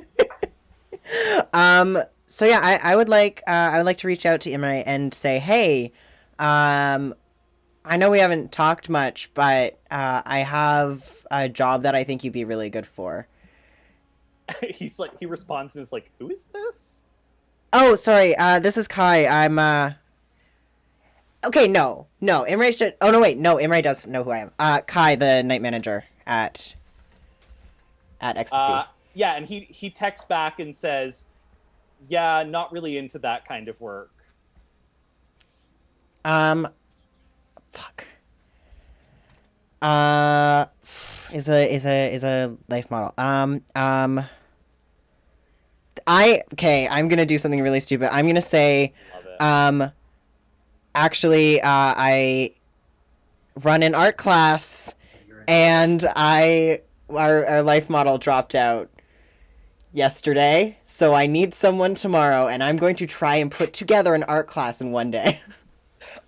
So yeah, I would like to reach out to Imre and say, hey, I know we haven't talked much, but I have a job that I think you'd be really good for. He responds and is like, who is this? Oh, sorry. This is Kai. I'm okay, no. Imre should. Oh no, wait. No, Imre does know who I am. Kai, the night manager at Ecstasy. Yeah, and he texts back and says, yeah, not really into that kind of work. Fuck. Is a life model. I'm gonna do something really stupid. I'm gonna say, actually, I run an art class, and our life model dropped out yesterday, so I need someone tomorrow, and I'm going to try and put together an art class in one day.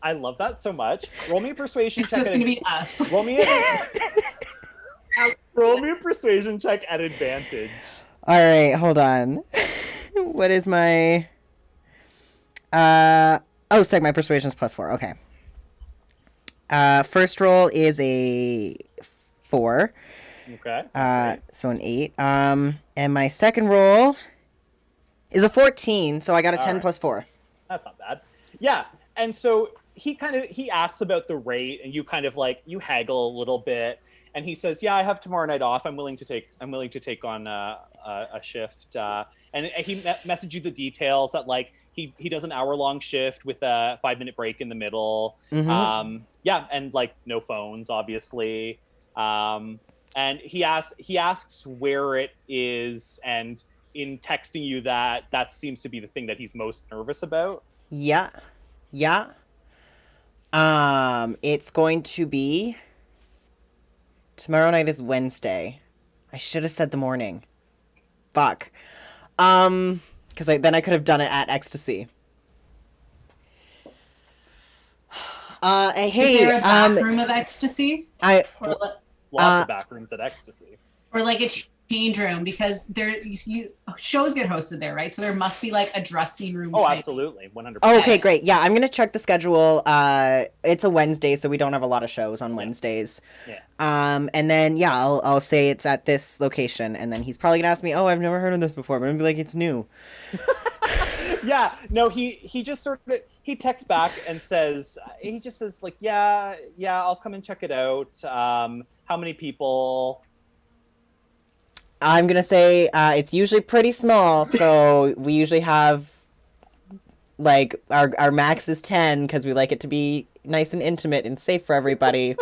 I love that so much. Roll me a persuasion check. It's just gonna be us. Roll me a persuasion check at advantage. All right, hold on. What is my? My persuasion is +4. Okay. First roll is a 4. Okay. So an 8. And my second roll is a 14. So I got a 10 plus 4. That's not bad. Yeah. And so he asks about the rate, and you kind of like, you haggle a little bit, and he says, yeah, I have tomorrow night off. I'm willing to take on a shift. And he messaged you the details that like he does an hour-long shift with a 5-minute break in the middle. Mm-hmm. And like no phones, obviously. And he asks where it is, and in texting you that seems to be the thing that he's most nervous about. Yeah. It's going to be tomorrow night is Wednesday. I should have said the morning. Fuck. Because then I could have done it at Ecstasy. Hey, is there a back room of Ecstasy? Lots of back rooms at Ecstasy. Or like a change room, because shows get hosted there, right? So there must be like a dressing room. Oh, absolutely, 100%. Okay, great. Yeah, I'm gonna check the schedule. It's a Wednesday, so we don't have a lot of shows on Wednesdays. Yeah. And then I'll say it's at this location, and then he's probably gonna ask me, "Oh, I've never heard of this before," but I'm gonna be like, "It's new." Yeah. No, he just sort of he texts back and says like, yeah, I'll come and check it out. How many people? I'm gonna say it's usually pretty small, so we usually have like our max is 10 because we like it to be nice and intimate and safe for everybody.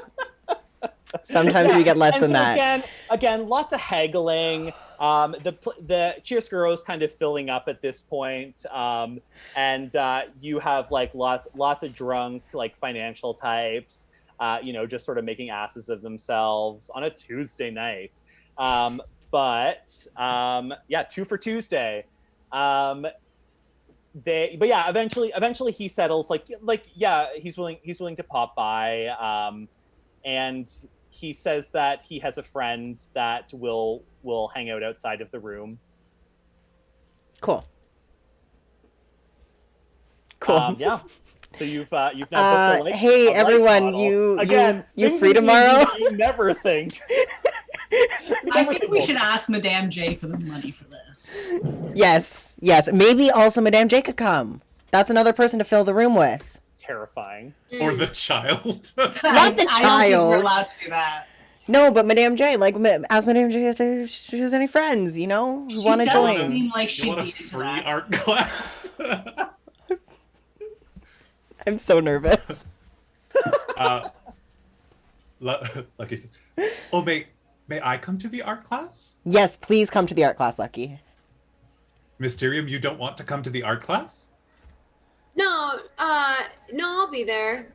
Sometimes we get less than that. Again, lots of haggling. The Chiaroscuro is kind of filling up at this point, and you have like lots of drunk like financial types, just sort of making asses of themselves on a Tuesday night. But 2 for Tuesday. Eventually he settles he's willing to pop by, and he says that he has a friend that will hang out outside of the room. Cool. Yeah. So you've now booked hey everyone, you free tomorrow? You never think. I think we should ask Madame J for the money for this. Yes. Maybe also Madame J could come. That's another person to fill the room with. Terrifying. Or the child. Not the child. I don't think we're allowed to do that. No, but Madame J, ask Madame J if she has any friends, who want to join. Does seem like she'd want be a into free that. art class. I'm so nervous. Lucky says, "Oh, may I come to the art class?" Yes, please come to the art class, Lucky. Mysterium, you don't want to come to the art class? No, I'll be there.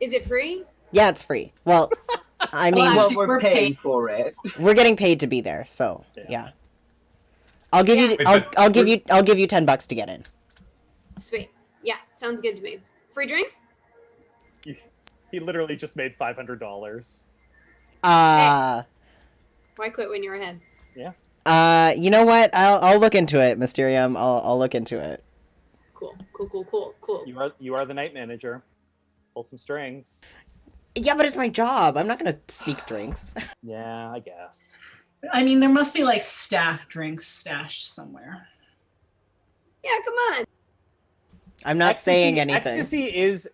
Is it free? Yeah, it's free. Well, I mean, Well, Well, actually, we're we're paying paid. for it. we're getting paid to be there, so yeah. I'll give you. Yeah. I'll give you. I'll give you $10 to get in. Sweet. Yeah, sounds good to me. Free drinks? He literally just made $500. Why quit when you're ahead? Yeah. You know what? I'll look into it, Mysterium. I'll look into it. Cool. You are the night manager. Pull some strings. Yeah, but it's my job. I'm not gonna sneak drinks. Yeah, I guess. I mean, there must be like staff drinks stashed somewhere. Yeah, come on. I'm not saying anything. Ecstasy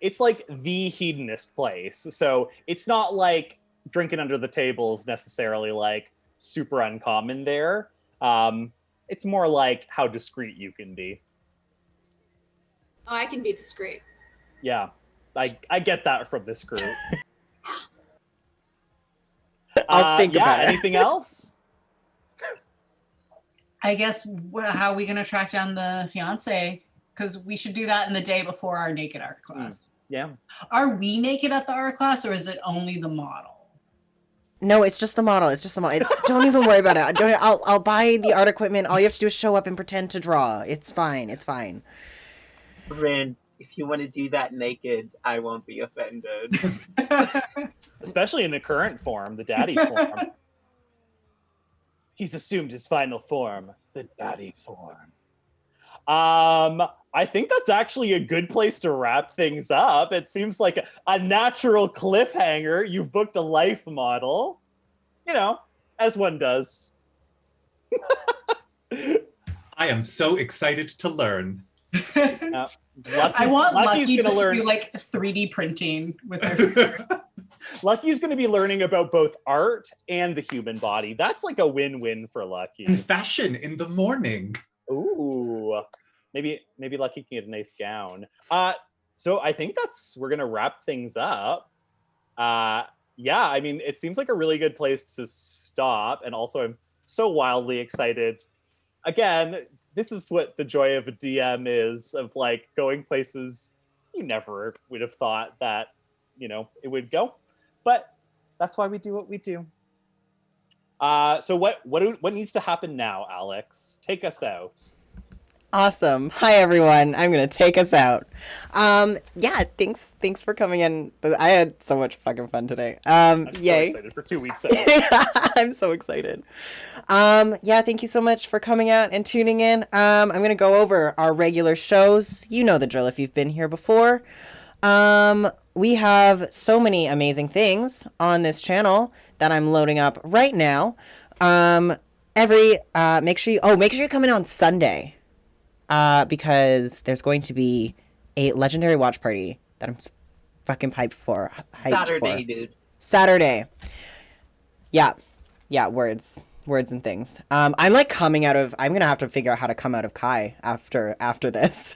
it's like the hedonist place. So it's not like drinking under the table is necessarily like super uncommon there. It's more like how discreet you can be. Oh, I can be discreet. Yeah, I get that from this group. I'll think about it. Anything else? I guess how are we gonna track down the fiance? Because we should do that in the day before our naked art class. Yeah. Are we naked at the art class, or is it only the model? No, it's just the model. It's just the model. Don't even worry about it. I'll buy the art equipment. All you have to do is show up and pretend to draw. It's fine. It's fine. Rin, if you want to do that naked, I won't be offended. Especially in the current form, the daddy form. He's assumed his final form, the daddy form. I think that's actually a good place to wrap things up. It seems like a natural cliffhanger. You've booked a life model, as one does. I am so excited to learn. I want Lucky to learn. be like 3D printing with her. Lucky's going to be learning about both art and the human body. That's like a win-win for Lucky. And fashion in the morning. Ooh, maybe Lucky can get a nice gown. So I think we're gonna wrap things up. Yeah, I mean, it seems like a really good place to stop, and also I'm so wildly excited. Again, this is what the joy of a DM is, of like going places you never would have thought that it would go, but that's why we do what we do. So what needs to happen now, Alex? Take us out. Awesome. Hi everyone. I'm gonna take us out. Yeah, thanks for coming in. I had so much fucking fun today. I'm yay. so excited for 2 weeks out. I'm so excited. Yeah, thank you so much for coming out and tuning in. I'm gonna go over our regular shows. You know the drill if you've been here before. We have so many amazing things on this channel that I'm loading up right now. Make sure you come in on Sunday. Because there's going to be a legendary watch party that I'm fucking hyped for. Dude. Saturday. Yeah, words and things. I'm gonna have to figure out how to come out of Kai after this.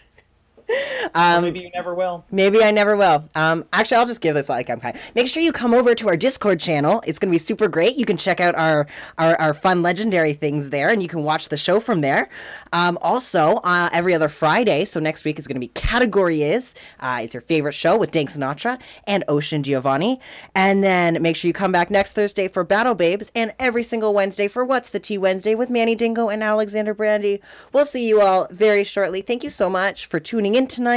Maybe you never will. Maybe I never will. Actually, I'll just give this like I'm kind. Make sure you come over to our Discord channel. It's going to be super great. You can check out our fun legendary things there, and you can watch the show from there. Also, every other Friday, so next week is going to be Category Is. It's your favorite show with Dank Sinatra and Ocean Giovanni. And then make sure you come back next Thursday for Battle Babes, and every single Wednesday for What's the Tea Wednesday with Manny Dingo and Alexander Brandy. We'll see you all very shortly. Thank you so much for tuning in tonight.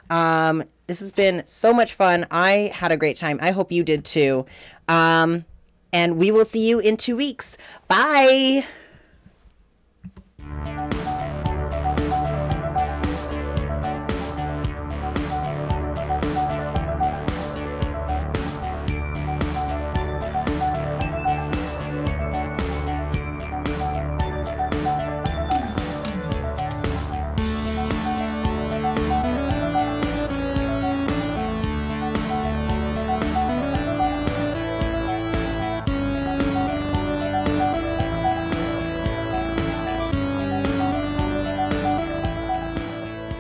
This has been so much fun. I had a great time. I hope you did too. And we will see you in 2 weeks. Bye.